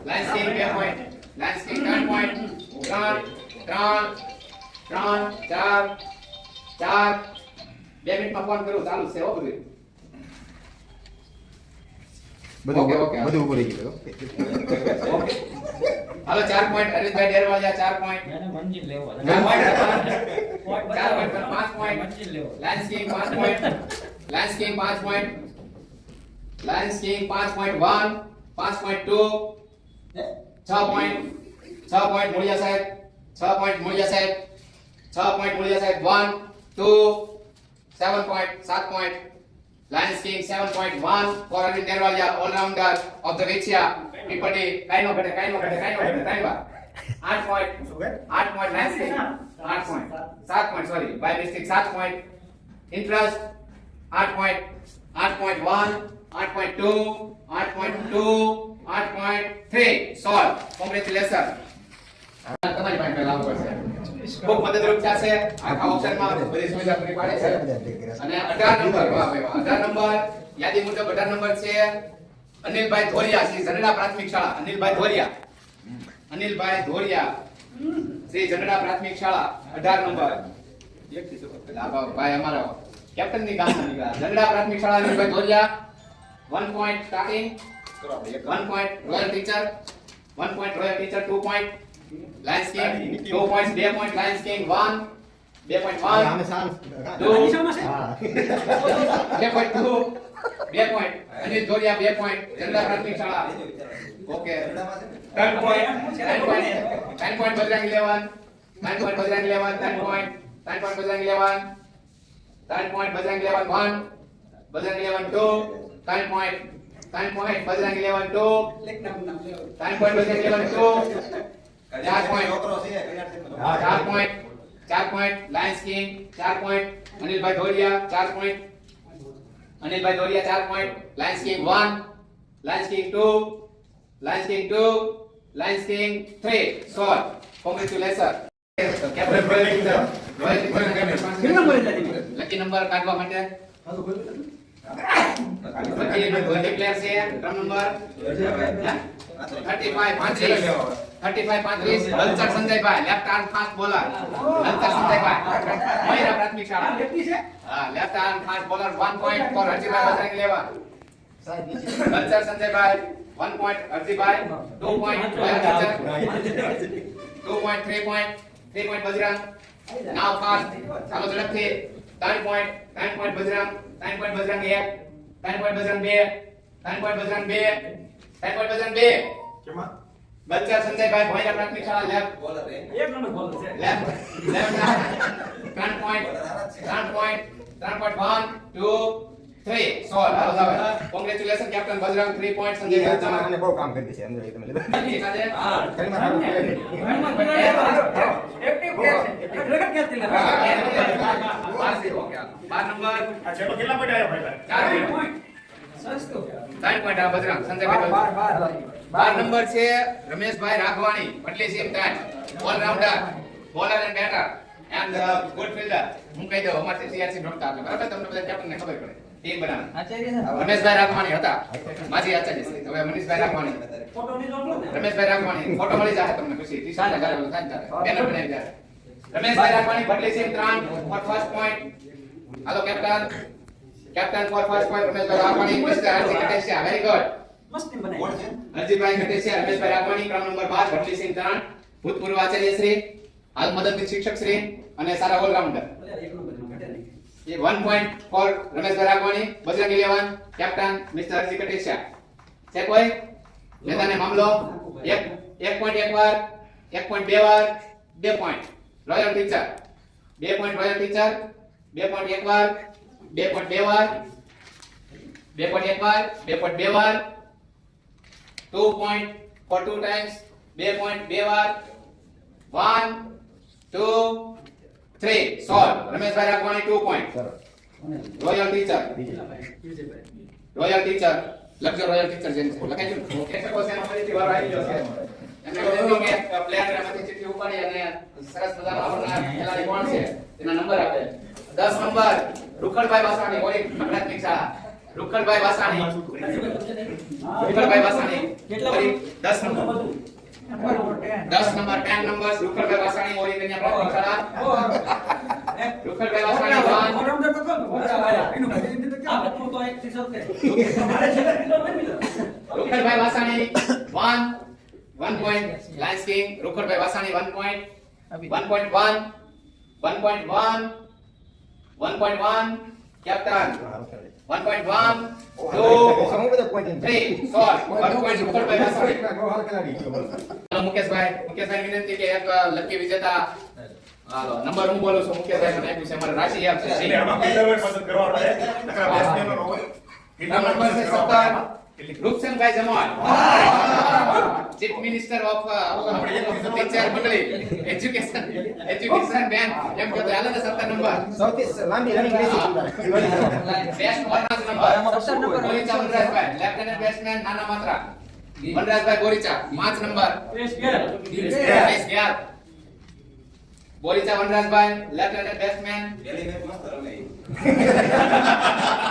lions king 2 point lions king 3 point 3 4 2 મિનિટમાં ફોન કરું ચાલુ છે હો બધું બધું ઓકે. બધું ઉપર રહી ગયું. ઓકે હાલો 4 point અરવિંદભાઈ ડેરવાલિયા 4 point એને મંજિલ લેવો 4 point 5 point મંજિલ લેવો Lions king 5 point lions king 5 point lions king 5.1 5.2 6 point મૂળિયા સાહેબ 6 point મૂળિયા સાહેબ 6 point મૂળિયા સાહેબ 1 2 7 point 7 point Lions King 7.1 for Arvind Derwalia all rounder of the Vichya Pipadi કાઈનો ઘટે 3 વાર 8 point 8 point Lions King 8 point 7 point sorry by mistake 7 point interest 8 point 8.1 8.2 8.2 8.3 solve congratulations તમારી પાસે પહેલા આવવું પડશે ખૂબ મદદરૂપ થશે આખા ઓપ્શનમાં બધી સુવિધા પૂરી પાડે છે અને 18 નંબર વાહ ભાઈ વાહ 18 નંબર યાદી મુજબ 18 નંબર છે અનિલભાઈ ધોરિયા શ્રી ઝંડા પ્રાથમિક શાળા અનિલભાઈ ધોરિયા શ્રી ઝંડા પ્રાથમિક શાળા 18 નંબર એકથી શરૂ ભાઈ અમારો કેપ્ટન ની ગામના નીકળ્યા ઝંડા પ્રાથમિક શાળા અનિલભાઈ ધોરિયા 1 point starting 1 point royal teacher 1 point royal teacher 2 point Lions King 2 points 2 point Lions King 1 2.1 આમે સાલ. હા. 2.2 2 point અનિલ ધોરિયા 2 point જનતા પ્રાથમિક શાળા okay 10 point 10 point Bajrang eleven 10 point Bajrang eleven 10 point 10 point Bajrang eleven 10 point Bajrang eleven 1 Bajrang eleven 2 10 point Bajrang eleven 2 10 point Bajrang eleven 2 4 point 4 point Lions King 4 point અનિલભાઈ ધોરિયા 4 point અનિલભાઈ ધોરિયા 4 point Lions King 1 Lions King 2 Lions King 2, Lions King 3. Solve. Congratulations. Captain Royal Teacher. Royal Teacher. Lucky number કાઢવા માટે lucky player છે ક્રમ number 35 Halchar Sanjaybhai left arm fast bowler Halchar Sanjaybhai મહિલા પ્રાથમિક શાળા હા left arm fast bowler 1 point for Harjibhai Bajrangi લેવા Halchar Sanjaybhai 1 point Harjibhai 2 point royal teacher 2 point 3 point Bajrang now fast ચાલો ઝડપથી 3 point Bajrang 3 point Bajrang 1 3 point Bajrang 2 3 point Bajrang 2 3 point Bajrang 2 બચ્ચા સંજયભાઈ ભોયરા પ્રાથમિક શાળા લેફ્ટ બોલર એક નંબર બોલર છે લેફ્ટ 3 point 1 2 3 સોલ હાલો જાવ કોંગ્રેચ્યુલેશન કેપ્ટન બજરંગ 3 point સંજયભાઈ જમા મને બહુ કામ કરી છે અંદર તમે લીધો ઠીક છે હા ઘરમાં સારું કરે. એક્ટિવ પ્લેયર છે રગત ખેલતી નથી 12 નંબર આ છેલ્લો કેટલા પોઈન્ટ આવ્યો ભાઈ 4 point સસ્તો 3 point આ બજરંગ સંજયભાઈ 12 નંબર છે રમેશભાઈ રાઘવાણી પટલી સીમ time all rounder bowler and batter and good fielder હું કહી દઉં અમારે સીઆરસી રમતા હતા બરાબર તમને બધા કેપ્ટનને ખબર પડે ટીમ બનાવે આચાર્ય સર રમેશભાઈ રાઘવાણી હતા માજી આચાર્ય છે હવે મનીષભાઈ રાઘવાણી રમેશભાઈ રાઘવાણી ફોટો મળી જાય તમને પછી ટી-શર્ટ લગાવેલું થાય ત્યારે બેનર બનાવી જાય રમેશભાઈ રાઘવાણી પટલી સીમ 3 ફોર ફર્સ્ટ પોઈન્ટ હાલો captain for first point Rameshbhai Raghavani mister Harji Katesiya very good મસ્તી બનાવી હરજીભાઈ કટેશિયા રમેશભાઈ રાઘવાણી ક્રમ નંબર 5 ભટલી સિંહ તરણ ભૂતપૂર્વ આચાર્ય શ્રી હાલ મદદનીશ શિક્ષક શ્રી અને સારા ઓલરાઉન્ડર ये 1 point for Rameshbhai Raghavani Bajrang 11 captain mister Harji Katesiya છે કોઈ મેદાને મામલો 1 point એક વાર 1 point બે વાર 2 point royal teacher 2 point royal teacher 2 point એક વાર 2 point બે વાર 2 point એક વાર 2 point બે વાર 2 point for 2 times 2 point બે વાર 1 2 3 solve Rameshbhai Raghavani 2 point royal teacher લખજો રોયલ ટીચર જેમ છે લખાઈ ગયું શિક્ષકો છે એમાં ફરીથી વારો આવી ગયો છે એમને કહ્યું કે પ્લેયર માંથી ચિઠ્ઠી ઉપાડી અને સરસ મજાનો આવનાર ખેલાડી કોણ છે તેના નંબર આપે 10 નંબર રૂખડભાઈ વાસાણી ઓલી પ્રાથમિક શાળા Rukhadbhai Vasani 10 number 10 number 10 number Rukhadbhai Vasani Oli કન્યા પ્રાથમિક શાળા Rukhadbhai Vasani 1 Rukhadbhai Vasani 1 point lions king Rukhadbhai Vasani 1 point 1.1 captain 1.1 2 સમૂહ બધા point એમ. 3 સોલ 1 point રૂખડભાઈ વાસાણી બહુ હાલ ખેલાડી છે, બોલો. હાલો મુકેશભાઈ વિનંતી કે એક લકી વિજેતા હાલો નંબર હું બોલું છું મુકેશભાઈ મને આપ્યું છે અમારે રાશિ યાદ છે એટલે આમાં કેટલા પસંદ કરવા પડે નકર બેસવાનો ન હોય નંબર છે 17 Rupchandbhai Jamal chief minister of teacher મંડળી એજ્યુકેશન બેન એમ કહો હાલો ને 17 નંબર સૌથી લાંબી running race best honours number Goricha Vanrajbhai lieutenant batsman નાના માત્રા Vanrajbhai Goricha 5 number Goricha Vanrajbhai lieutenant batsman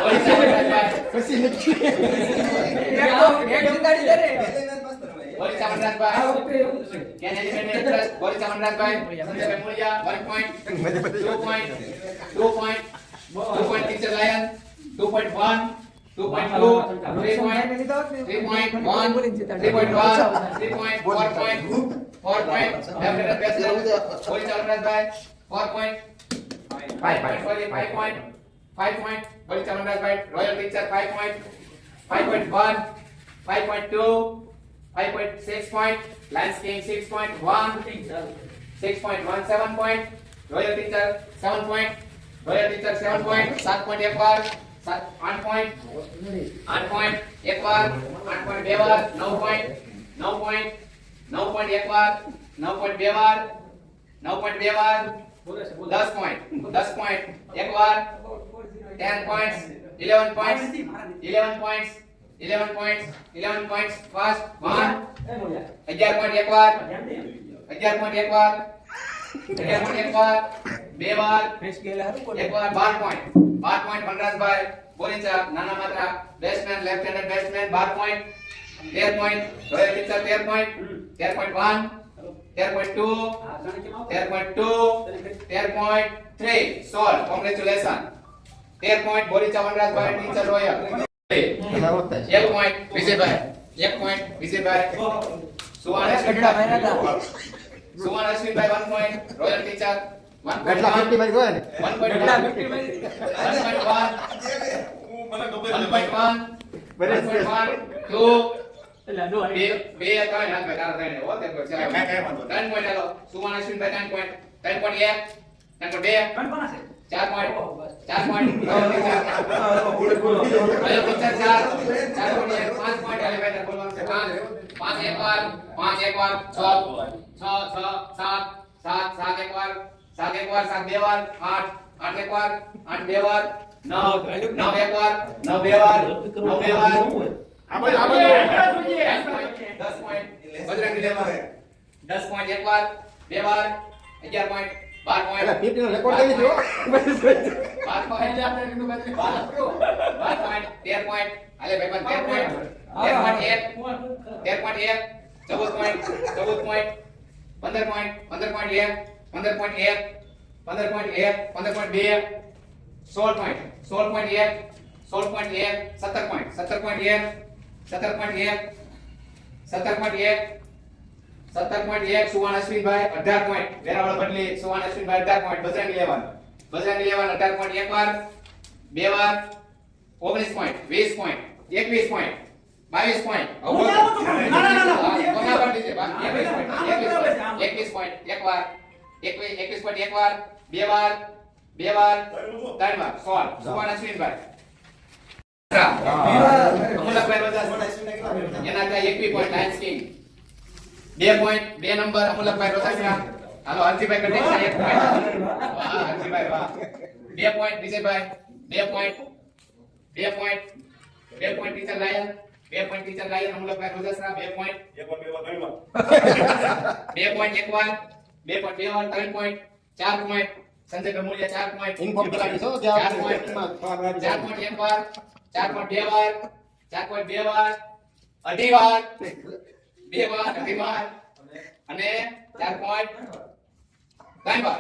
Goricha Vanrajbhai પછી નીકળી. Goricha Vanrajbhai can element interest Goricha Vanrajbhai Sanjaybhai Muliya 1 point 2 point 2 point 2 point teacher lion 2.1 2.2 3 point 3.1 4 point lieutenant batsman Goricha Vanrajbhai 4 point 5 point Goricha Vanrajbhai royal teacher 5 point 5.1 5.2 5.6 point Lions King 6.1 6.17 point Royal Teacher 7 point Royal Teacher 7 point 7 point એક વાર 8 point 8 point એક વાર 8 point બે વાર 9 point 9 point 9 point એક વાર 9 point બે વાર 9 point બે વાર 10 point 10 point એક વાર 10 points 11 points 11 points 11 points fast 1 11 point એક વાર 11 point એક વાર 11 point એક વાર બે વાર એક વાર 12 point વનરાજભાઈ બોલિંચા નાના માત્રા batsman left hander batsman 12 point 13 point royal picture 13 point 13.1 13.2 13.2 13.3 solve congratulation 13 point બોલિંચા Vanrajbhai teacher royal 1 point Vijaybhai 1 point Vijaybhai સુવાન અશ્વિનભાઈ 1 point રોયલ ટીચર 1 કેટલા 50 બાય ગયો ને 7 એક વાર 7 બે વાર 8 એક વાર 8 બે વાર 9 એક વાર 9 બે વાર 9 બે વાર 10 point બજરંગી લેવા 10 point એક વાર બે વાર 11 point 12 point એટલે 50 નો રેકોર્ડ કરી દીધો 12 point 13 point આલે ભાઈ 13 point 13.1 14 point 14 point 15 point 15.1 15.1 15.1 15.2 16 point 16.1 16.1 17 point 17.1 17.1 17.1 17.1 સુવાન અશ્વિનભાઈ 18 point વેરાવળ બદલી સુવાન અશ્વિનભાઈ 18 point બજરંગી લેવન 18 point એક વાર બે વાર 19 point 20 point 21 point 22 point 21 point એક વાર 21 point એક વાર બે વાર 3 વાર 16 સુવાન અશ્વિનભાઈ અમુલકભાઈ રોજાસરા એના ત્યાં 21 point lions king 2 point 2 number Amulakbhai Rojasara હાલો હરજીભાઈ કટેચા 1 point વાહ હરજીભાઈ વાહ 2 point Vijaybhai 2 point 2 point teacher lion 2 point teacher lion Amulakbhai Rojasara 2 point 2 point એક વાર 2 point બે વાર 3 point 4 point Sanjay Gamuliya 4 point inform કરાવી છો 4 point 4 point એક વાર 4 point બે વાર 4 point બે વાર અઢી વાર બે વાર અઢી વાર અને 4 point ત્રણ વાર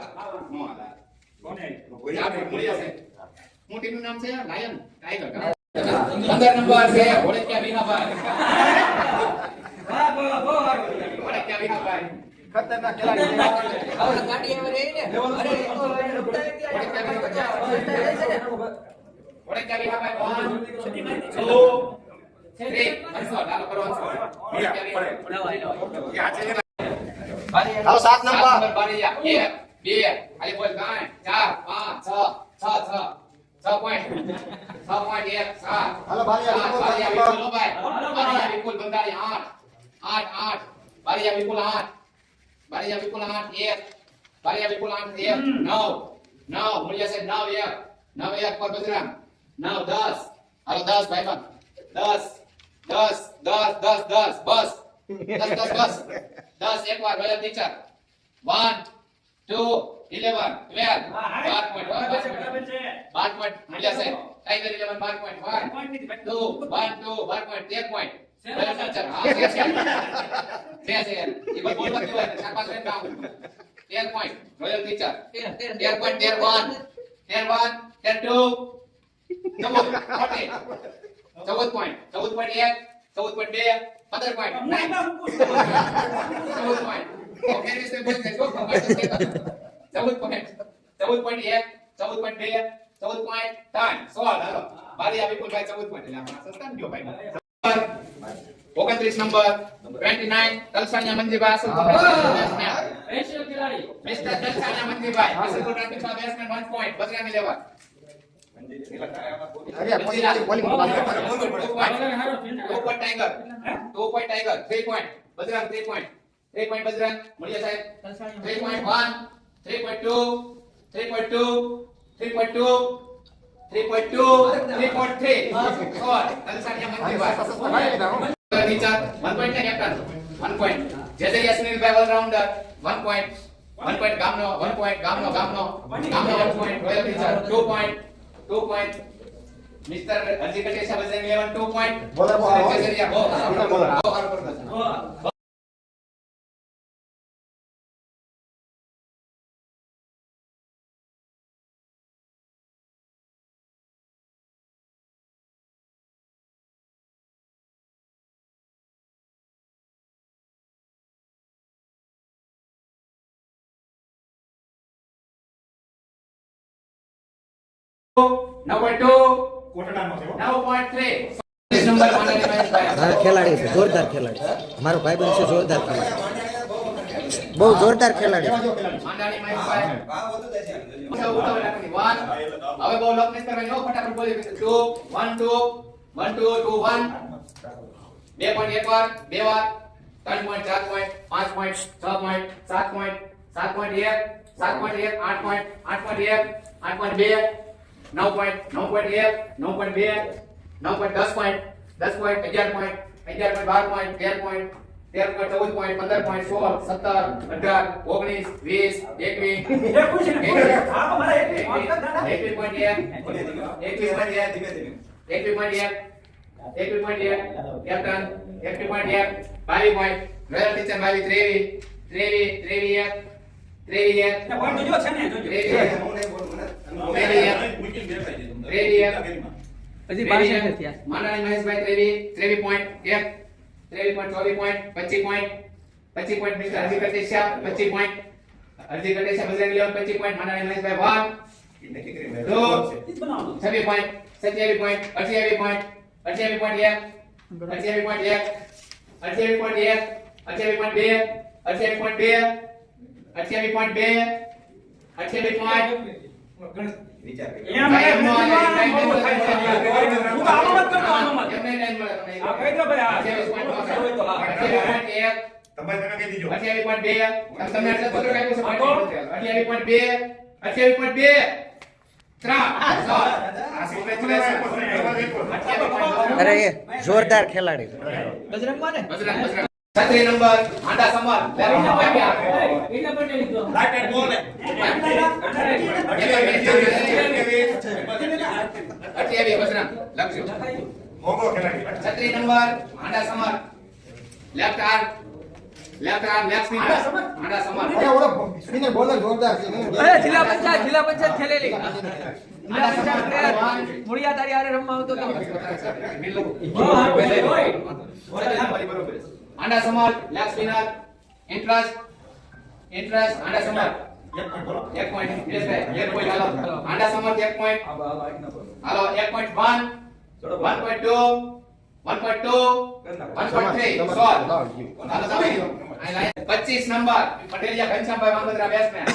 નો આલા કોને ગમુલિયા છે હું ટીમનું નામ છે લાયન ટાઈગર 15 નંબર છે ઓળખ્યા વિનાભાઈ ઓળખ્યા વિનાભાઈ ખતરનાક ખેલાડી ઓળખ્યા વિનાભાઈ 1 2 3 અંસો ચાલો કરો અંસો હાલો 7 નંબર બારીયા 1 2 આલે બોલ 9 4 5 6 point 1 7 હાલો બારીયા બારીયા વિપુલ બંધારી 8 બારીયા વિપુલ 8 બારીયા વિપુલ 8 1 બારીયા વિપુલ 8 1 9 મૂલ્ય છે 9 1 પર બજરંગ 9 10 હાલો 10 ભાઈબંધ 10 બસ 10 એક વાર વેલા ટીચર 1 2 11 12 12 point મૂલ્ય છે ટાઈગર 11 12.1 2 12 13 point વેલા ટીચર હા છે એ બધું બોલવા દેવાય ને 4 5 મિનિટ કામ 13 point royal teacher 13 point 13 14 point 14.1 14.2 15 point 14 point okay વિશે બોલ કે જો 14 point 14.1 14.2 14.3 સોળ હાલો બારીયા વિપુલભાઈ 14 point એટલે આપણા સસ્તાન ગયો ભાઈ 29 નંબર 29 તલસાણિયા મંજીભાઈ અસલ ખેલાડી મિસ્ટર તલસાણિયા મંજીભાઈ અસલ ટોર્નામેન્ટમાં બેટ્સમેન 1 point બજરંગી લેવા અરે police bowling 2 point tiger 3 point Bajrang 3 point Bajrang મળ્યા સાહેબ 3.1 3.2 3.2 3.2 3.2, 3.3. Score. Talsaniya Manjibhai. Teacher 1.10 actor 1 point Jejariya Sunilbhai all rounder 1 point 1 point ગામનો 1 પોઈન્ટ ગામનો 1 point royal teacher 2 point 2 point mister અરજી કટેશા બજરંગ 11 2 પોઈન્ટ બોલો. જેજરિયા બહુ સારું પ્રદર્શન નંબર 2 કોટડાનો છે હો. 9.3 નંબર માંડણી મહેશભાઈ મારા ખેલાડી છે જોરદાર ખેલાડી મારો ભાઈબંધ છે જોરદાર ખેલાડી બહુ જોરદાર ખેલાડી માંડણી મહેશભાઈ ઉતાવળ રાખવાની 1 હવે બહુ લોક નથી કરવાની ફટાફટ બોલી 2 1 2 1 2 2 1 2 પોઈન્ટ એક વાર બે વાર 3 point 4 point 5 point 6 point 7 point 7.1 7.1 8 point 8.1 8.2 9 point 9.1 9.2 9 point 10 point 10 point 11 point 11 point 12 point 13 point 13 point 14 point 15 point 16 17 18 21 captain 21 22 point royal teacher 22 23 હજી 62 થયા. માંડણી મહેશભાઈ 23 point 1 23 point 24 point 25 point mister અરજી કટેશા 25 પોઈન્ટ અરજી કટેશા બજરંગ 11 25 પોઈન્ટ માંડણી મહેશભાઈ 1 2 26 point 27 point 28 point 28 point 1 28 point 1 28 point 1 28 point 2 28 point 2 28 point 2 28 point તમારે તને કહી દીજો. 28.2 તમને એટલે પત્ર કાપ્યું છે 28.2 28.2 આ સિગ્નેચર અરે એ જોરદાર ખેલાડી છે બજરંગમાં ને બજરંગ છત્રી નંબર આંડા સમર એટલે પણ નહીં લીધો. લાઈટ એન્ડ બોલ. 28 બજરંગ લખજો મોગો ખેલાડી. છત્રી number Anda Samar left arm left spinner Anda Samar ઓલો સ્પિનર બોલર જોરદાર છે અરે જિલ્લા પંચાયત ખેલેલી જિલ્લા પંચાયત player મુળિયા તારી હારે રમવા આવતો તો Anda Samar left spinner interest Anda Samar 1 point Nileshbhai 1 point હાલો આંડા સમર 1 પોઈન્ટ હાલો 1.1 1.2 1.2 1.3 સોલ્વ હાલો તમે 25 number Pateliya Ghanshyambhai Vangodara batsman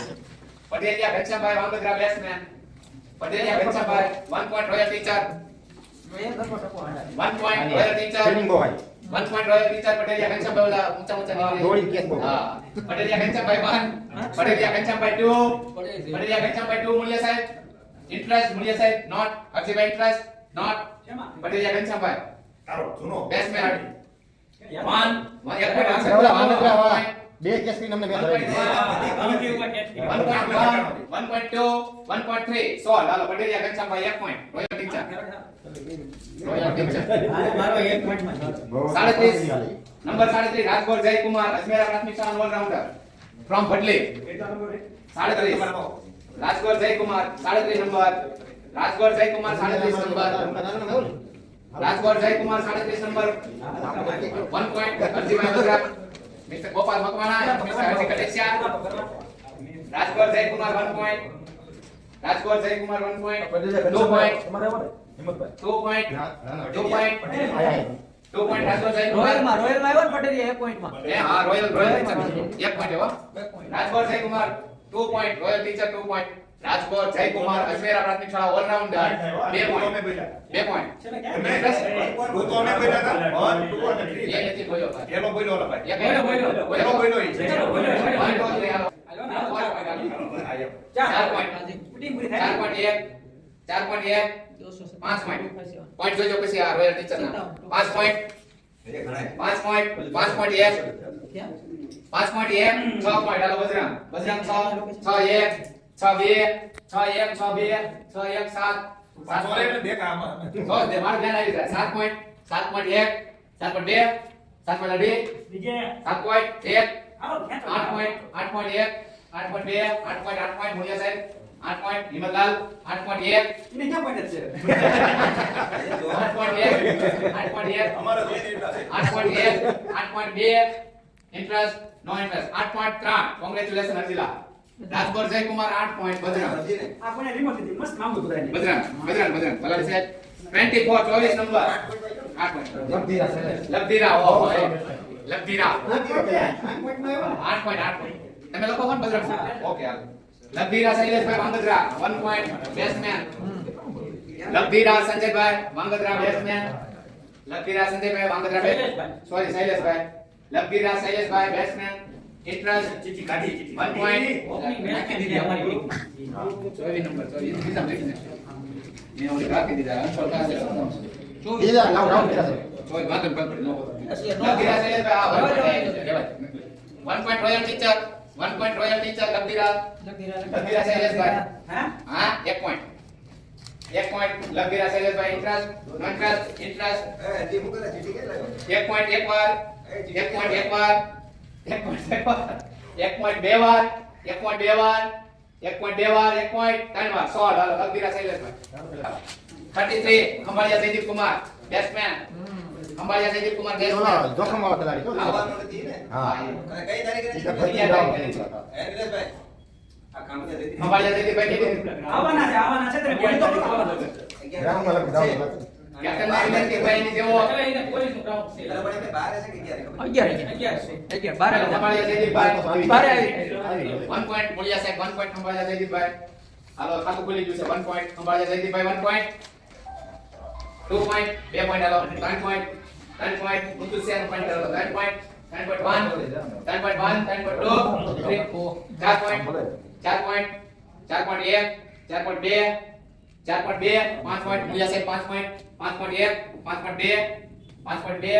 Pateliya Ghanshyambhai Vangodara batsman Pateliya Ghanshyambhai 1 point royal teacher 1 point royal teacher training બહુ high 1 point royal teacher Pateliya Ghanshyambhai ઓલા ઊંચા દોડી કેસ બહુ. હા પટેલિયા ઘનશ્યામભાઈ 1 પટેલિયા ઘનશ્યામભાઈ 2 પટેલિયા ઘનશ્યામભાઈ 2 મૂલ્ય સાહેબ ઇન્ટરેસ્ટ મૂલ્ય સાહેબ not Akshaybhai interest not Pateliya Ghanshyambhai તારો જૂનો બેટ્સમેન 1 બે કેસ સ્પિન અમને મેચ 1.2 1.3 સોલ્વ હાલો Pateliya Ghanshyambhai 1 point royal teacher મારો 1 પોઈન્ટમાં 37 નંબર 37 રાજગોર જયકુમાર અજમેરા પ્રાથમિક શાળા all rounder from Bhadli 37 Rajgor Jaykumar 37 number Rajgor Jaykumar 37 number Rajgor Jaykumar 37 number 1 point Arjibhai Batra mister Gopal Makwana mister Harshi Katesiya Rajgor Jaykumar 1 point Rajgor Jaykumar 1 point 2 point 2 point 2 point 2 point Rajgor Jaykumar રોયલમાં આવ્યો ને પટેલિયા 1 પોઈન્ટમાં હા રોયલ ટીચર 1 પોઈન્ટ એવો Rajgor Jayakumar 2 point royal teacher 2 point Rajgor Jaykumar Ajmera પ્રાથમિક શાળા ઓલરાઉન્ડર 2 પોઈન્ટ 2 પોઈન્ટ તું તો અમે બોલ્યા હતા 1 2 અને 3 એ નથી બોલ્યો એનો બોલ્યો ઓલા ભાઈ. એક બોલ્યો એનો બોલ્યો ઈ છે. ચાર પોઈન્ટ 4.1 4.1 5 પોઈન્ટ પોઈન્ટ જોજો પછી આ રોયલ ટીચર ના 5 પોઈન્ટ 5 પોઈન્ટ 5.1 5.1 6 પોઈન્ટ હાલો બજરંગ 6 1 6 1 6 2 6 1 6 1 7 પાછો એટલે બે કામ તો તે મારું ધ્યાન આવી જાય 7 પોઈન્ટ 7.1 7.2 7.2 7 પોઈન્ટ 1 8 પોઈન્ટ 8.1 8.2 8.8 પોઈન્ટ મૂલ્ય સાહેબ 8 પોઈન્ટ હિમતલાલ 8.1 એને ક્યાં પોઈન્ટ છે 8.1 અમારા બે એટલા છે 8.1 8.2 interest no interest 8.3 congratulation Harshila Rajkot Jaykumar 8 point Bajrang આ કોને રિમોટ દીધી મસ્ત કામ હતું બધાને બજરંગ બલાલ સાહેબ 24 24 નંબર 8 પોઈન્ટ લબધીરા ઓ લબધીરા 8 પોઈન્ટ તમે લોકો કોણ બજરંગ ઓકે હાલો લબધીરા શૈલેષભાઈ વાંગદરા 1 પોઈન્ટ બેટ્સમેન લબધીરા સંજયભાઈ વાંગદરા બેટ્સમેન લબધીરા સંજયભાઈ વાંગદરા બેટ્સમેન સોરી શૈલેષભાઈ લબધીરા શૈલેષભાઈ બેટ્સમેન ઇન્ટરેસ્ટ ચીચી કાઢી 1 પોઈન્ટ ઓપનિંગ મેચ કે દીધી અમારી 24 નંબર 24 બીજા લખી મેં ઓલી રાખી દીધા અંશોલ પાસે બીજા રાઉન્ડ કર્યા છે. કોઈ વાત ન પકડી નો Labdhira Shaileshbhai 1 point royal teacher 1 point royal teacher Labdhira Shaileshbhai હા હા 1 point 1 point Labdhira Shaileshbhai interest interest 1 point એક વાર 1 પોઈન્ટ એક વાર 1 પોઈન્ટ એક વાર 1 પોઈન્ટ બે વાર 1 પોઈન્ટ બે વાર 1 પોઈન્ટ બે વાર 1 પોઈન્ટ ત્રણ વાર 100 હાલો લબધીરા શૈલેષભાઈ 33 ખંભાળિયા જયદીપ કુમાર બેટ્સમેન ખંભાળિયા જયદીપ કુમાર ઓલા બેટ્સમેન જોખમ વાળો ખેલાડી છો. આવવાનું નથી ને હા કઈ તારીખે ઈ તો ફરી રાઉન્ડ કરી છે. નિલેશભાઈ આ કામ છે ખંભાળિયા જયદીપભાઈ કીધું આવવાના છે તમે પોઈન્ટ તો આવવાના છે રાઉન્ડ લખી રાઉન્ડ લખી. કેપ્ટન વિનંતીભાઈ ની જેવો એને પોલીસ નું કામ છે એટલે પણ એમને બહાર હશે કે ક્યારે ખબર 11 12 ખંભાળિયા જયદીપભાઈ બારે આવી 1 પોઈન્ટ મૂળિયા સાહેબ 1 પોઈન્ટ ખંભાળિયા જયદીપભાઈ હાલો ખાતું ખુલી ગયું છે 1 point Khambhaliya Jaydeepbhai 1 point 2 point 2 point હાલો 3 પોઈન્ટ 3 પોઈન્ટ મુતુલ સેન પોઈન્ટ હાલો 3 point 3.1 3.1 3.2 4 point 4 point 4.1 4.2 4.2 5 point Muliya સાહેબ 5 point 5.1 5.2 5.2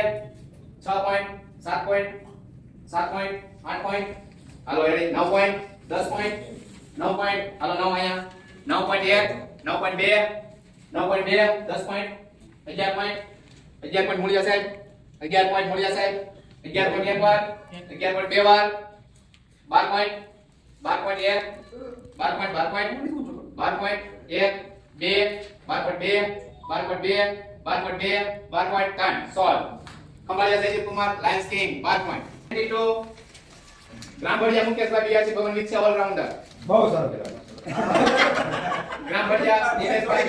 6 point 7 point 7 point 8 point હાલો રેડી 9 પોઈન્ટ 10 પોઈન્ટ 9 પોઈન્ટ હાલો 9 અહીંયા 9.1 9.2 10 પોઈન્ટ 11 પોઈન્ટ 11 પોઈન્ટ મૂળિયા સાહેબ 11 પોઈન્ટ મૂળિયા સાહેબ 11 પોઈન્ટ એક વાર 11 પોઈન્ટ બે વાર 12 પોઈન્ટ 12.1 12 પોઈન્ટ 12 પોઈન્ટ 1 2 12.2 12.2 12.3 સોલ્વ Khambhaliya Jaydeep Kumar Lions King 12 point 22 ગ્રામભડિયા મુકેશભાઈ બિયાસી ભવન વિકસ્યા ઓલરાઉન્ડર બહુ સારું કહેવાય. ગ્રામભડિયા દિનેશભાઈ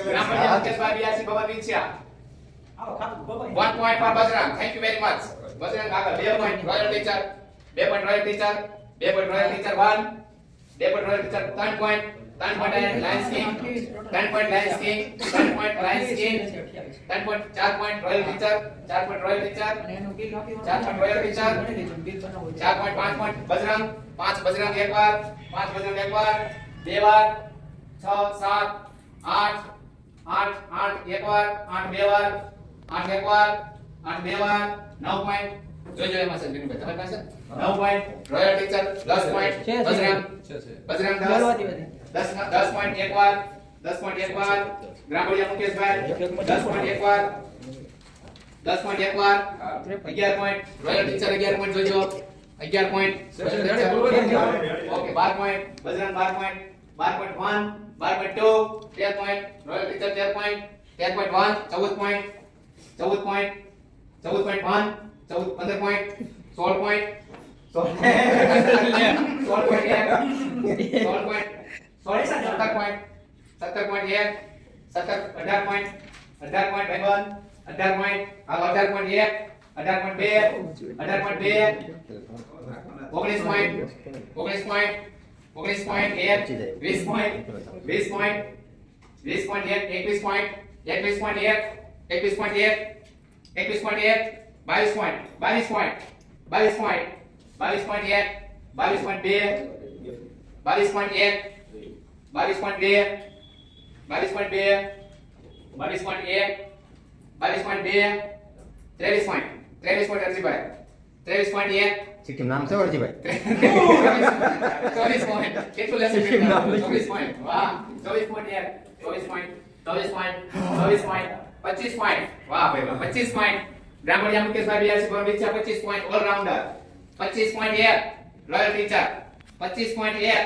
ગ્રામભડિયા મુકેશભાઈ બિયાસી ભવન વિકસ્યા આવો ખાતું બબાઈ 1 point for Bajrang. Thank you very much. Bajrang આગળ 2 point royal teacher 2 point royal teacher 2 point royal teacher 1 2 point royal teacher 3 point Lions King 10 point Lions King 10 point Lions King 10 point 4 point royal teacher 4 point royal teacher 4 point royal teacher 4 point 5 point Bajrang 5 Bajrang એક વાર 5 Bajrang એક વાર બે વાર 6 7 8 8 8 એક વાર 8 બે વાર 8 એક વાર 8 બે વાર 9 પોઈન્ટ જોઈ એમાં છે બિનુભાઈ તમારી પાસે 9 point royal Teacher 10 point Bajrang 10 point એક વાર 10 પોઈન્ટ એક વાર ગ્રામભડિયા મુકેશભાઈ 10 પોઈન્ટ એક વાર 10 પોઈન્ટ એક વાર 11 પોઈન્ટ રોયલ ટીચર 11 પોઈન્ટ જોજો 11 point okay 12 point Bajrang 12 point 12.1 12.2 13 point royal teacher 13 point 13.1 14 point 14 point 14.1 15 point 16 point 16 point 17 point 17.1 17 18 point 18 point 18 point હાલો 18.1 18.2 18.2 19 point 19 point 19 point 1 20 point 20 point 20 point 21 point 21 point 1 21 point 1 21 point 1 22 point 22 point 22 point 22 point 1 22 point 2 22 point 1 22.2 22.2 22.1 22.2 23 point Arjibhai 23.1 Sikkim નામ છે અરજીભાઈ 24 point કેટલું લેશે 24 point વાહ 24.1 24 point 24 point 25 point વાહ ભાઈ વાહ 25 point Brahmaniya મુકેશભાઈ બીઆરસી ભવન વિદ્યા 25 point allrounder 25.1 Royal Teacher 25.1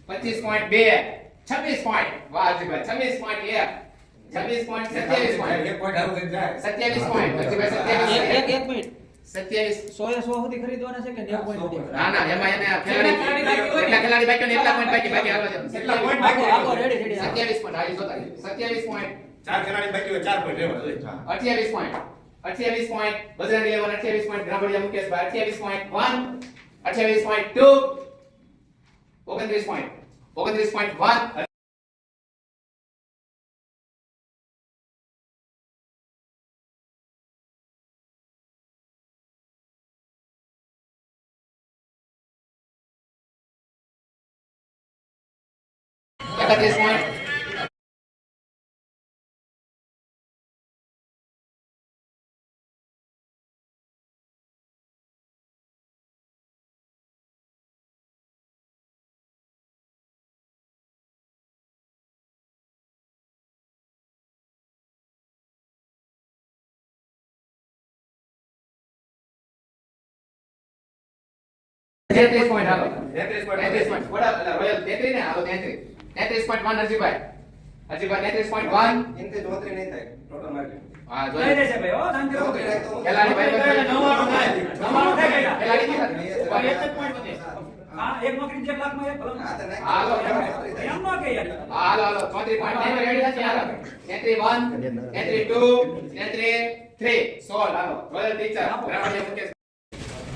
25.2 26 point વાહ અરજીભાઈ 26.1 26 પોઈન્ટ 27 પોઈન્ટ એક પોઈન્ટ આવું થઈ જાય 27 પોઈન્ટ અરજીભાઈ 27 એક મિનિટ 27 100 એ 100 સુધી ખરીદવાના છે કે 90 પોઈન્ટ સુધી ના ના એમાં એને ખેલાડી બાકી એટલા પોઈન્ટ બાકી હાલવા દે એટલા point બાકી આપો રેડી 27 પોઈન્ટ આવી જોતા 27 પોઈન્ટ ચાર ખેલાડી બાકી હોય 4 પોઈન્ટ લેવા 28 point 28 point Bajrang eleven 28 point Brahmaniya Mukeshbhai 28.1 28.2 29 point 29.1 31 point તેત્રીસ પોઈન્ટ હાલો 33 પોઈન્ટ વડા રોયલ 33 ને હાલો 33.1 અરજીભાઈ 33.1 ઇનકે 34 નહીં થાય ટોટલ માર્કેટ હા લઈ લેશે ભાઈ હો શાંતિ રાખો ખેલાડી ભાઈ 99 થાય ખેલાડી એક કેટલા જ પોઈન્ટ વધે હા એક નોકરી 1 લાખમાં એક ભલો હા તો નહીં હાલો એમ નો કે યાર હાલો 34.9 રેડી થશે હાલો 31 32 33 16 હાલો રોયલ ટીચર બ્રાહ્મણિયા મુકેશ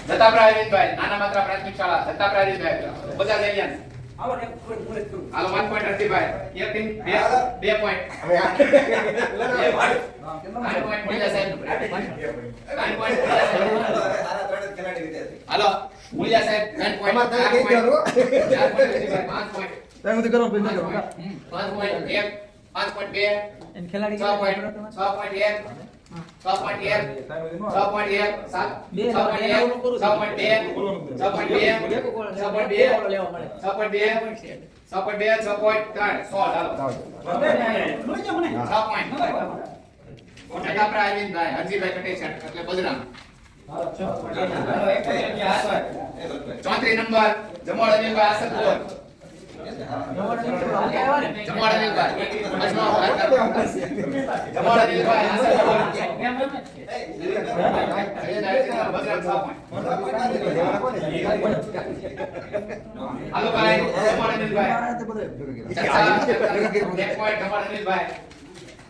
દત્તાપ્રા અરવિંદભાઈ નાના માત્રા પ્રાથમિક શાળા દત્તાપ્રા અરવિંદભાઈ બજાર જઈયાન આવો એક પોઈન્ટ પૂરે કરું હાલો 1 પોઈન્ટ અરજીભાઈ એક ટીમ 2 પોઈન્ટ હવે આ 9 પોઈન્ટ મુળિયા સાહેબ 9 પોઈન્ટ સારા ત્રણ ખેલાડી વિદ્યાર્થી હાલો મુળિયા સાહેબ 9 પોઈન્ટ 4 પોઈન્ટ 5 પોઈન્ટ 5 પોઈન્ટ 1 5.2 એન ખેલાડી 6 પોઈન્ટ 6.1 6.1 7 બે 6.1 6.2 6.2 6 પોઈન્ટ 3 16 હાલો મળી જા મને 6 પોઈન્ટ દત્તાપ્રા અરવિંદભાઈ હરજીભાઈ કટેશર એટલે બજરામ 34 નંબર જમોડ અનિલભાઈ આસદપુર જમોડ અનિલભાઈ જમોડ અનિલભાઈ હાલો ભાઈ જમોડ અનિલભાઈ એક પોઈન્ટ જમોડ અનિલભાઈ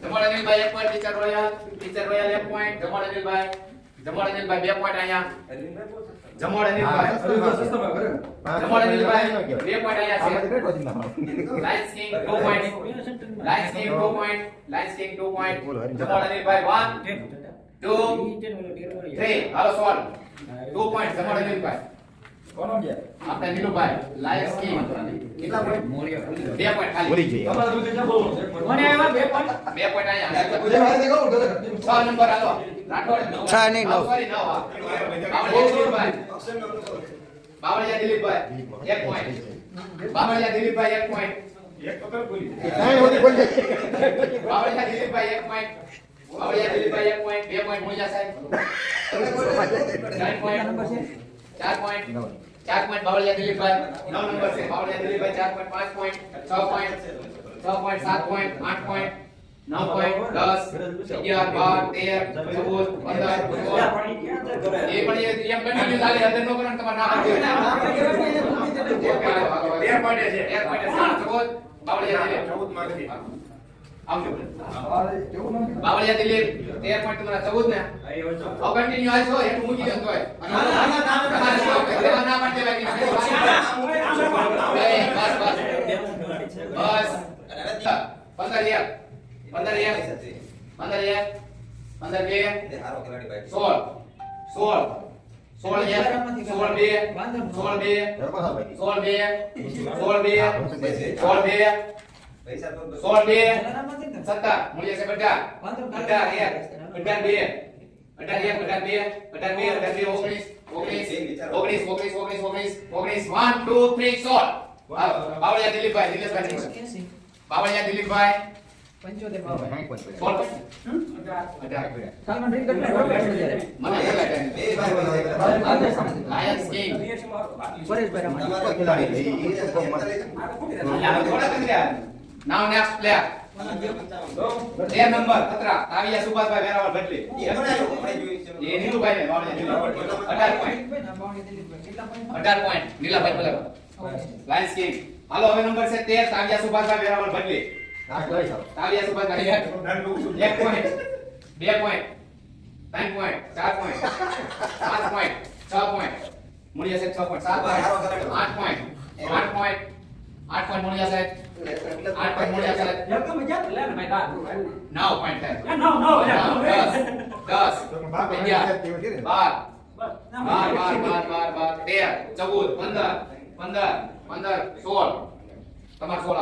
જમોડ અનિલભાઈ એક પોઈન્ટ ટીચર રોયલ એક પોઈન્ટ જમોડ અનિલભાઈ 2 પોઈન્ટ અહીંયા જમોડ અનિલભાઈ 2 પોઈન્ટ અહીંયા છે lions king 2 point lions king 2 point lions king 2 point Jamod Anilbhai 1 2 3 હાલો સોલ્વ 2 પોઈન્ટ જમોડ અનિલભાઈ કોનો ગયા આપણે નીલુભાઈ લાઇન્સ કિંગ કેટલા પોઈન્ટ 2 પોઈન્ટ ખાલી બોલી જઈએ મને આવ્યા 2 પોઈન્ટ 2 પોઈન્ટ અહીંયા 6 નંબર હાલો રાઠોડ 6 નહીં, 9. સોરી 9 બાવળિયા દિલીપભાઈ 1 પોઈન્ટ બાવળિયા દિલીપભાઈ 1 પોઈન્ટ એક તો કર બોલી કાંઈ હોતી બોલી જઈએ બાવળિયા દિલીપભાઈ 1 પોઈન્ટ બાવળિયા દિલીપભાઈ 1 પોઈન્ટ 2 પોઈન્ટ મુળિયા સાહેબ 9 પોઈન્ટ 4 પોઈન્ટ 4 પોઈન્ટ બાવળિયા દિલીપભાઈ 9 નંબર છે બાવળિયા દિલીપભાઈ 4 point 5 point 6 point 6 point 7 point 8 point 9 point 10 11 12 13 14 15 16 એ પણ એમ કન્ટિન્યુ ચાલે અંદર નો કરંટ તમારે ના આવજો 2 પોઈન્ટ છે 1 પોઈન્ટ 14 બાવળિયા દિલીપ 14 માંથી આવજો બાવળિયા દિલીપ 13 પોઈન્ટ તમારા 14 ને હવે કન્ટિન્યુ આવજો એટલું મૂકી દો તોય તમારે શું કરવા ના પાડે બાકી બસ 15 15 2 હારો ખેલાડી ભાઈ 16 16 16 એક 16 બે 16 બે 16 બે 16 બે 16 બે 16 બે 17 મૂલ્ય છે 18 18 એક 18 બે 18 એક 18 બે 18 બે 19 19 19 19 19 1 2 3 16 બાવળિયા દિલીપભાઈ દિનેશભાઈ બાવળિયા દિલીપભાઈ 75 બાવન. 16 સાલમાન રીંગ કેટલા બરોબર છે ત્યારે? મને લાયન્સ કિંગ પરેશભાઈ રમાય. નાવ નેક્સ્ટ પ્લેયર બે નંબર 17 આવિયા સુભાષભાઈ વેરાવળ ભટલી એ નીલુભાઈ ને બાવળિયા દિલીપ 18 પોઈન્ટ નીલાભાઈ બોલે લાયન્સ કિંગ હાલો હવે નંબર છે 13 આવિયા સુભાષભાઈ વેરાવળ ભટલી આવિયા Subhashbhai 1 point 2 point 3 point 4 point 5 point 6 point મૂલ્ય છે 6 point 7 point 8 point 8 point 8 point મૂલ્ય છે 8 પોઈન્ટ મૂલ્ય છે 9 પોઈન્ટ છે 10 તમારે 16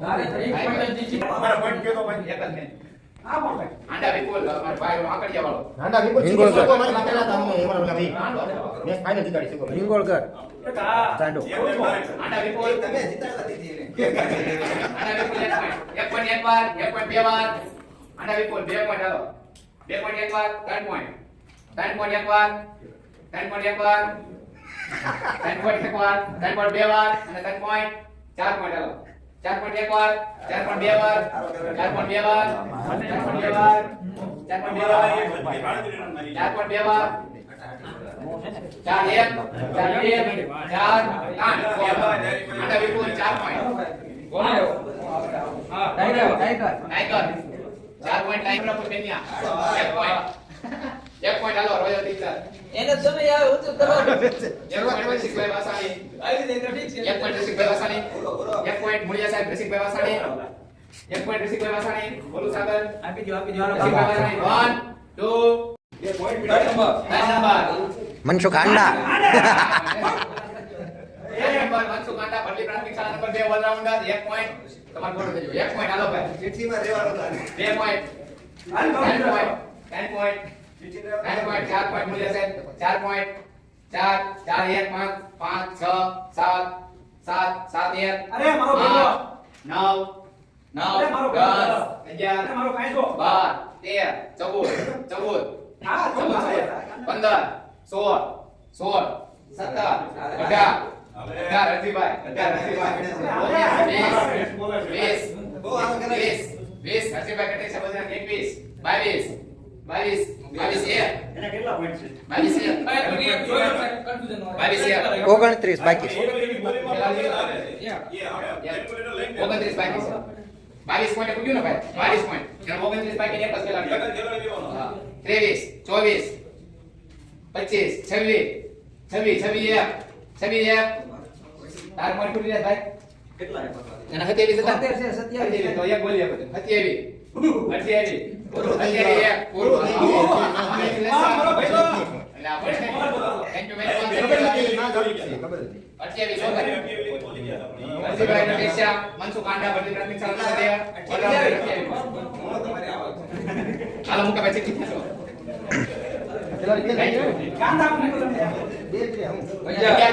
આવશે 15 અમારા point કયો તો ભાઈ? આંડા વિપુલ અમારા ભાઈ આકડિયા વાળો નાના વિપુલ હિંગોળકર. શીખો મારી માટે ના તમને એમાં ઓલા ભાઈ મેં ફાઇનલ જીતાડી શીખો હિંગોળકર ચાંડો આંડા વિપુલ આંડા વિપુલ 1 પોઈન્ટ 1 વાર 1 પોઈન્ટ 2 વાર આંડા વિપુલ 2 પોઈન્ટ હાલો 2 પોઈન્ટ 1 વાર 3 પોઈન્ટ 3 પોઈન્ટ 1 વાર 3 પોઈન્ટ 1 વાર 3 પોઈન્ટ 1 વાર 3 પોઈન્ટ 2 વાર અને 3 પોઈન્ટ 4 પોઈન્ટ હાલો 4 પોઈન્ટ 1 વાર 4 પોઈન્ટ 2 વાર 4 પોઈન્ટ 2 વાર 4 પોઈન્ટ 2 વાર 4 પોઈન્ટ 2 વાર 4 પોઈન્ટ 2 વાર 4 1 4 2 4 8 આંડા વિપુલ 4 point tiger tiger Naykar 4 point Naykar પર બેન્યા 1 પોઈન્ટ 1 પોઈન્ટ હાલો રોયલ ટીચર એને સમય આવે હું તો તમારો 1 પોઈન્ટ રસિકભાઈ વાસાણી આવી દે તો ઠીક છે 1 પોઈન્ટ રસિકભાઈ વાસાણી 1 પોઈન્ટ મુળિયા સાહેબ રસિકભાઈ વાસાણી 1 પોઈન્ટ રસિકભાઈ વાસાણી બોલું સાગર આપી દો રસિકભાઈ વાસાણી 1 2 નંબર મનસુખ આંડા નંબર મનસુખ આંડા ભટલી પ્રાથમિક શાળા નંબર 2 ઓલરાઉન્ડર 1 પોઈન્ટ તમાર બોલો દેજો 1 પોઈન્ટ હાલો ભાઈ 2 point 10 point 10 point 9 point 4 point મૂલ્ય છે 4 પોઈન્ટ 4 4 1 5 5 6 7 7 1 અરે મારો ભાઈઓ 9 અરે મારો 10 11 અરે મારો ભાઈઓ 12 13 14 15 16 17 18 20 હર્ષિભાઈ કટે છે બધા 21 22 એના કેટલા પોઈન્ટ છે 29 બાકી 29 બાકી છે 22 પોઈન્ટ પૂગ્યું ને ભાઈ 22 પોઈન્ટ એના 29 બાકી એક જ ખેલાડી 23 24 25 26 તાર પોઈન્ટ પૂરી જાય ભાઈ કેટલા એના 27 હતા 27 છે 27 તો એક બોલી આપો 27 એક પૂરું એટલે આપણે thank you very much 28 Harshibhai Nateshiya Mansukh Anda Bhatli પ્રાથમિક શાળા હાલો મુકા પછી ચિઠ્ઠી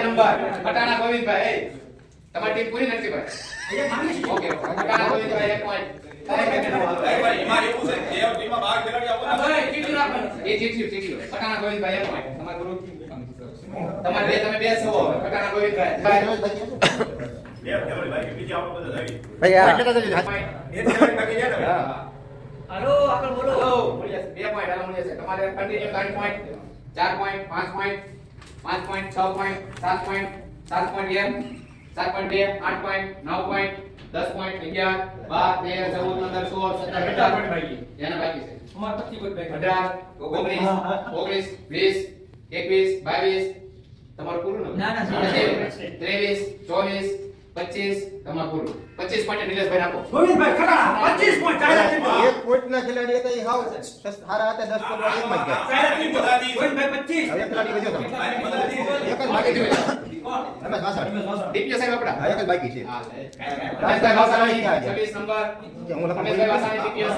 નંબર પટાણા ગોવિંદભાઈ તમારી ટીમ પૂરી નથી ભાઈ ઓકે પટાણા ગોવિંદભાઈ 1 પોઈન્ટ એ ચીઠ્યું પટાણા ગોવિંદભાઈ 1 પોઈન્ટ તમારા ગુરુ તમારે બે તમે બે છો પટાણા ગોવિંદભાઈ ભાઈ આ હાલો આગળ બોલો. મૂલ્ય છે 2 પોઈન્ટ હાલો મૂલ્ય છે તમારે continue 3 point 4 point 5 point 5 point 6 point 7 point 7 point 7.2 8 point 9 point 10 point 11 12 13 14 15 16 17 18 એના બાકી છે અમાર 25 પોઈન્ટ બાકી. 18 19 20 21 22 તમારું પૂરું ને ના, ના, 23 24 25 તમારું પૂરું 25 પોઈન્ટ નિલેશભાઈ આપો ગોવિંદભાઈ ખરા 25 પોઈન્ટ એક પોઈન્ટના ખેલાડી હતા એ હાવ સારા હતા 10 પોઈન્ટ વાળા એમ જ ગયા ગોવિંદભાઈ 25. હવે એક ખેલાડી વધ્યો તમે એક જ બાકી છે રમેશ વાસણ ડીપીઓ સાહેબ આપડા હા એક જ બાકી છે હા રમેશભાઈ વાસાણી 26 નંબર હું લખું રમેશભાઈ વાસાણી ડીપીઓ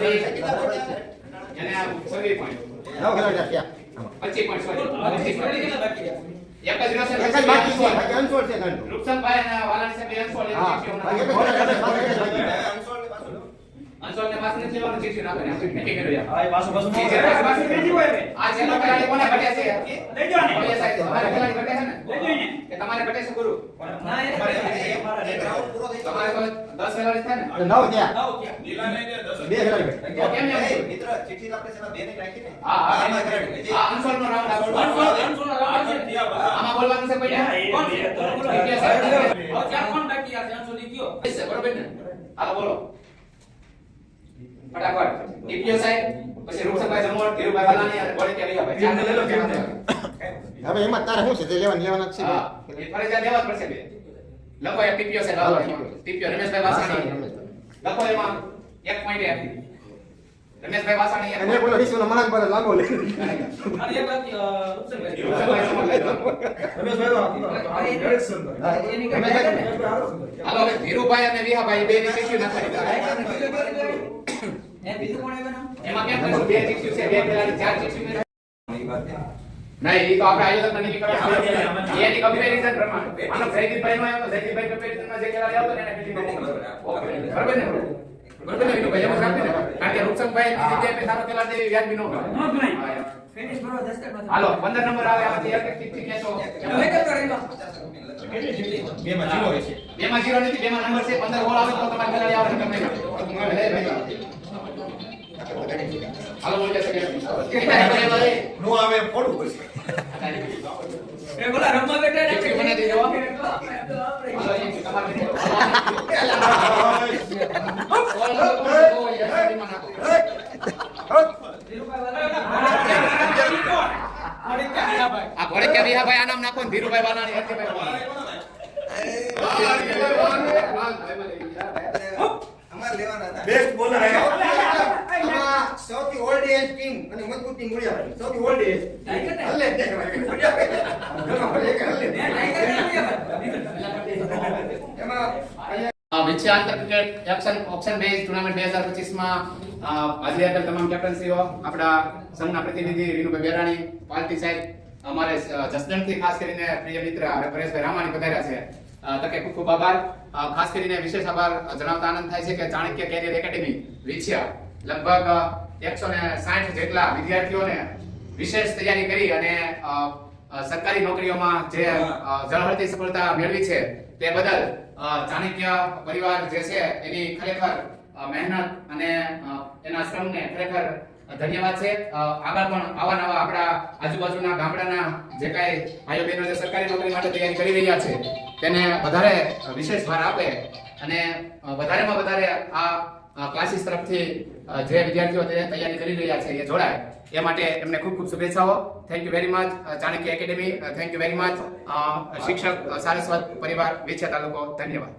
એને આ 26 પોઈન્ટ નવ ખેલાડી ગયા 25 પોઈન્ટ સોરી 25 પોઈન્ટ કેટલા બાકી છે? એક જ રહેશે એક જ બાકી છે બાકી અનસોલ્ડ છે ઘણું રૂપસંગભાઈ અને વાલાણી સાહેબ અનસોલ્ડ હા બાકી એક જ ખેલાડી બાકી અનસોલ્ડ ને પાસ નથી લેવાનું ચીઠી નાખવાની આપણે નક્કી કર્યું યાર હા, એ પાછું પાછું. જી, જી, પાછું બીજી હોય ને. આ છે ખેલાડી કોને ઘટે છે લઈ જાઓ ને. બોલીએ સાહેબ તમારે ખેલાડી ઘટે છે ને લઈ જાઓ ને. કે તમારે ઘટે છે ગુરુ ના, એ તમારે તો 10 ખેલાડી થાય ને નવ થયા આવો ક્યાં? બે ખેલાડી તો કેમ એમ છે? હા હા હા અનસોલ્ડ નો રાઉન્ડ આવશે અનસોલ્ડ નો રાઉન્ડ છે. આમાં બોલવાનું છે કોઈ કોણ છે? ડીપીઓ સાહેબ હવે ચાર કોણ બાકી છે? અનસોલ્ડ ઈ કયો? છે બરોબર ને હાલો બોલો ફટાફટ ડીપીઓ સાહેબ પછી રૂપસંગભાઈ જમોર ધીરુભાઈ વાલાણી અને કોળીયા લીલાભાઈ ચારને લઈ લો કેમ છે હવે એમાં તારે શું છે તે લેવાના જ છે હા એ ફરજિયાત લેવા જ પડશે બે લખો એક ટીપીઓ સાહેબ હાલો ટીપીઓ રમેશભાઈ વાસાણી લખો એમાં 1 પોઈન્ટ આપી રમેશભાઈ વાસાણી એક અને બોલો વિશ્વનો મહાન પર લાંબો લે અને એક બાકી રૂપસંગભાઈ. રૂપસંગભાઈ જમોર લઈ લો. એની કઈ બાકી ને? હાલો હવે ધીરુભાઈ અને વિહાભાઈ બે ની ટીપીઓ નાખવાની એ બીજું કોણ આવ્યું નામ? એમાં કેમ કરશું બે ટીપીઓ છે બે ખેલાડી ચાર ટીપીઓ નહીં એ તો આપણે આયોજન નક્કી કરવાનું એની કમ્પેરિઝન પ્રમાણે આનો જયદીપભાઈ નો આવ્યો તો જયદીપભાઈ કમ્પેરિઝન માં જે ખેલાડી આવતો ને એને બીજી નો ઓકે બરાબર ને બરાબર ને વિનુભાઈ એમ જ રાખજો ને કારણ કે રૂપસંગભાઈ ની જગ્યાએ સારો ખેલાડી એવી વ્યાજબી નો ન કરે ગણાય. ફિનિશ બરોબર દસ્તક નથી. હાલો 15 નંબર આવે આમાંથી એક એક ટીપી કેસો એક જ કરી લો. બેમાં 0 નથી બેમાં નંબર છે 15 ગોળ આવે તો તમારે ખેલાડી આવે તમને હાલો બોલ જશે નો આવે ફોડું પડશે એ બોલા રમવા બેઠા ને. ટીપી મને દેજો હાલો એ તમારે આ ઘોડે કે વિહાભાઈ આ નામ નાખો ને ધીરુભાઈ વાલાણી હરજીભાઈ બેસ્ટ બોલર આમાં સૌથી ઓલ્ડ એજ ટીમ અને મજબૂત ટીમ મળ્યા સૌથી ઓલ્ડ એજ હલ્લે તે એમાં વિચ્છા આંતર ક્રિકેટ ઓપ્શન બેઝ ટુર્નામેન્ટ 2025 માં હાજરી આપેલ તમામ કેપ્ટનસીઓ આપણા સંઘના પ્રતિનિધિ વિનુભાઈ બેરાણી પાલટી સાહેબ અમારે જસદણથી ખાસ કરીને પ્રિય મિત્ર પરેશભાઈ રામાણી પધાર્યા છે તકે ખૂબ ખૂબ આભાર ખાસ કરીને વિશેષ આભાર જણાવતા આનંદ થાય છે કે ચાણક્ય કેરિયર એકેડેમી વિછ્યા લગભગ 160 જેટલા વિદ્યાર્થીઓને વિશેષ તૈયારી કરી અને સરકારી નોકરીઓમાં જે ઝળહળતી સફળતા મેળવી છે તે બદલ ચાણક્ય પરિવાર જે છે એની ખરેખર મહેનત અને એના શ્રમને ખરેખર ધન્યવાદ છે આગળ પણ આવા નવા આપણા આજુબાજુના ગામડાના જે કાંઈ ભાઈઓ બહેનો જે સરકારી નોકરી માટે તૈયારી કરી રહ્યા છે તેને વધારે વિશેષ ભાર આપે અને વધારેમાં વધારે આ ક્લાસીસ તરફથી જે વિદ્યાર્થીઓ તૈયારી કરી રહ્યા છે એ જોડાય એ માટે એમને ખૂબ ખૂબ શુભેચ્છાઓ thank you very much Chanakya academy thank you very much શિક્ષક સારસ્વત પરિવાર વિછ્યા તાલુકો ધન્યવાદ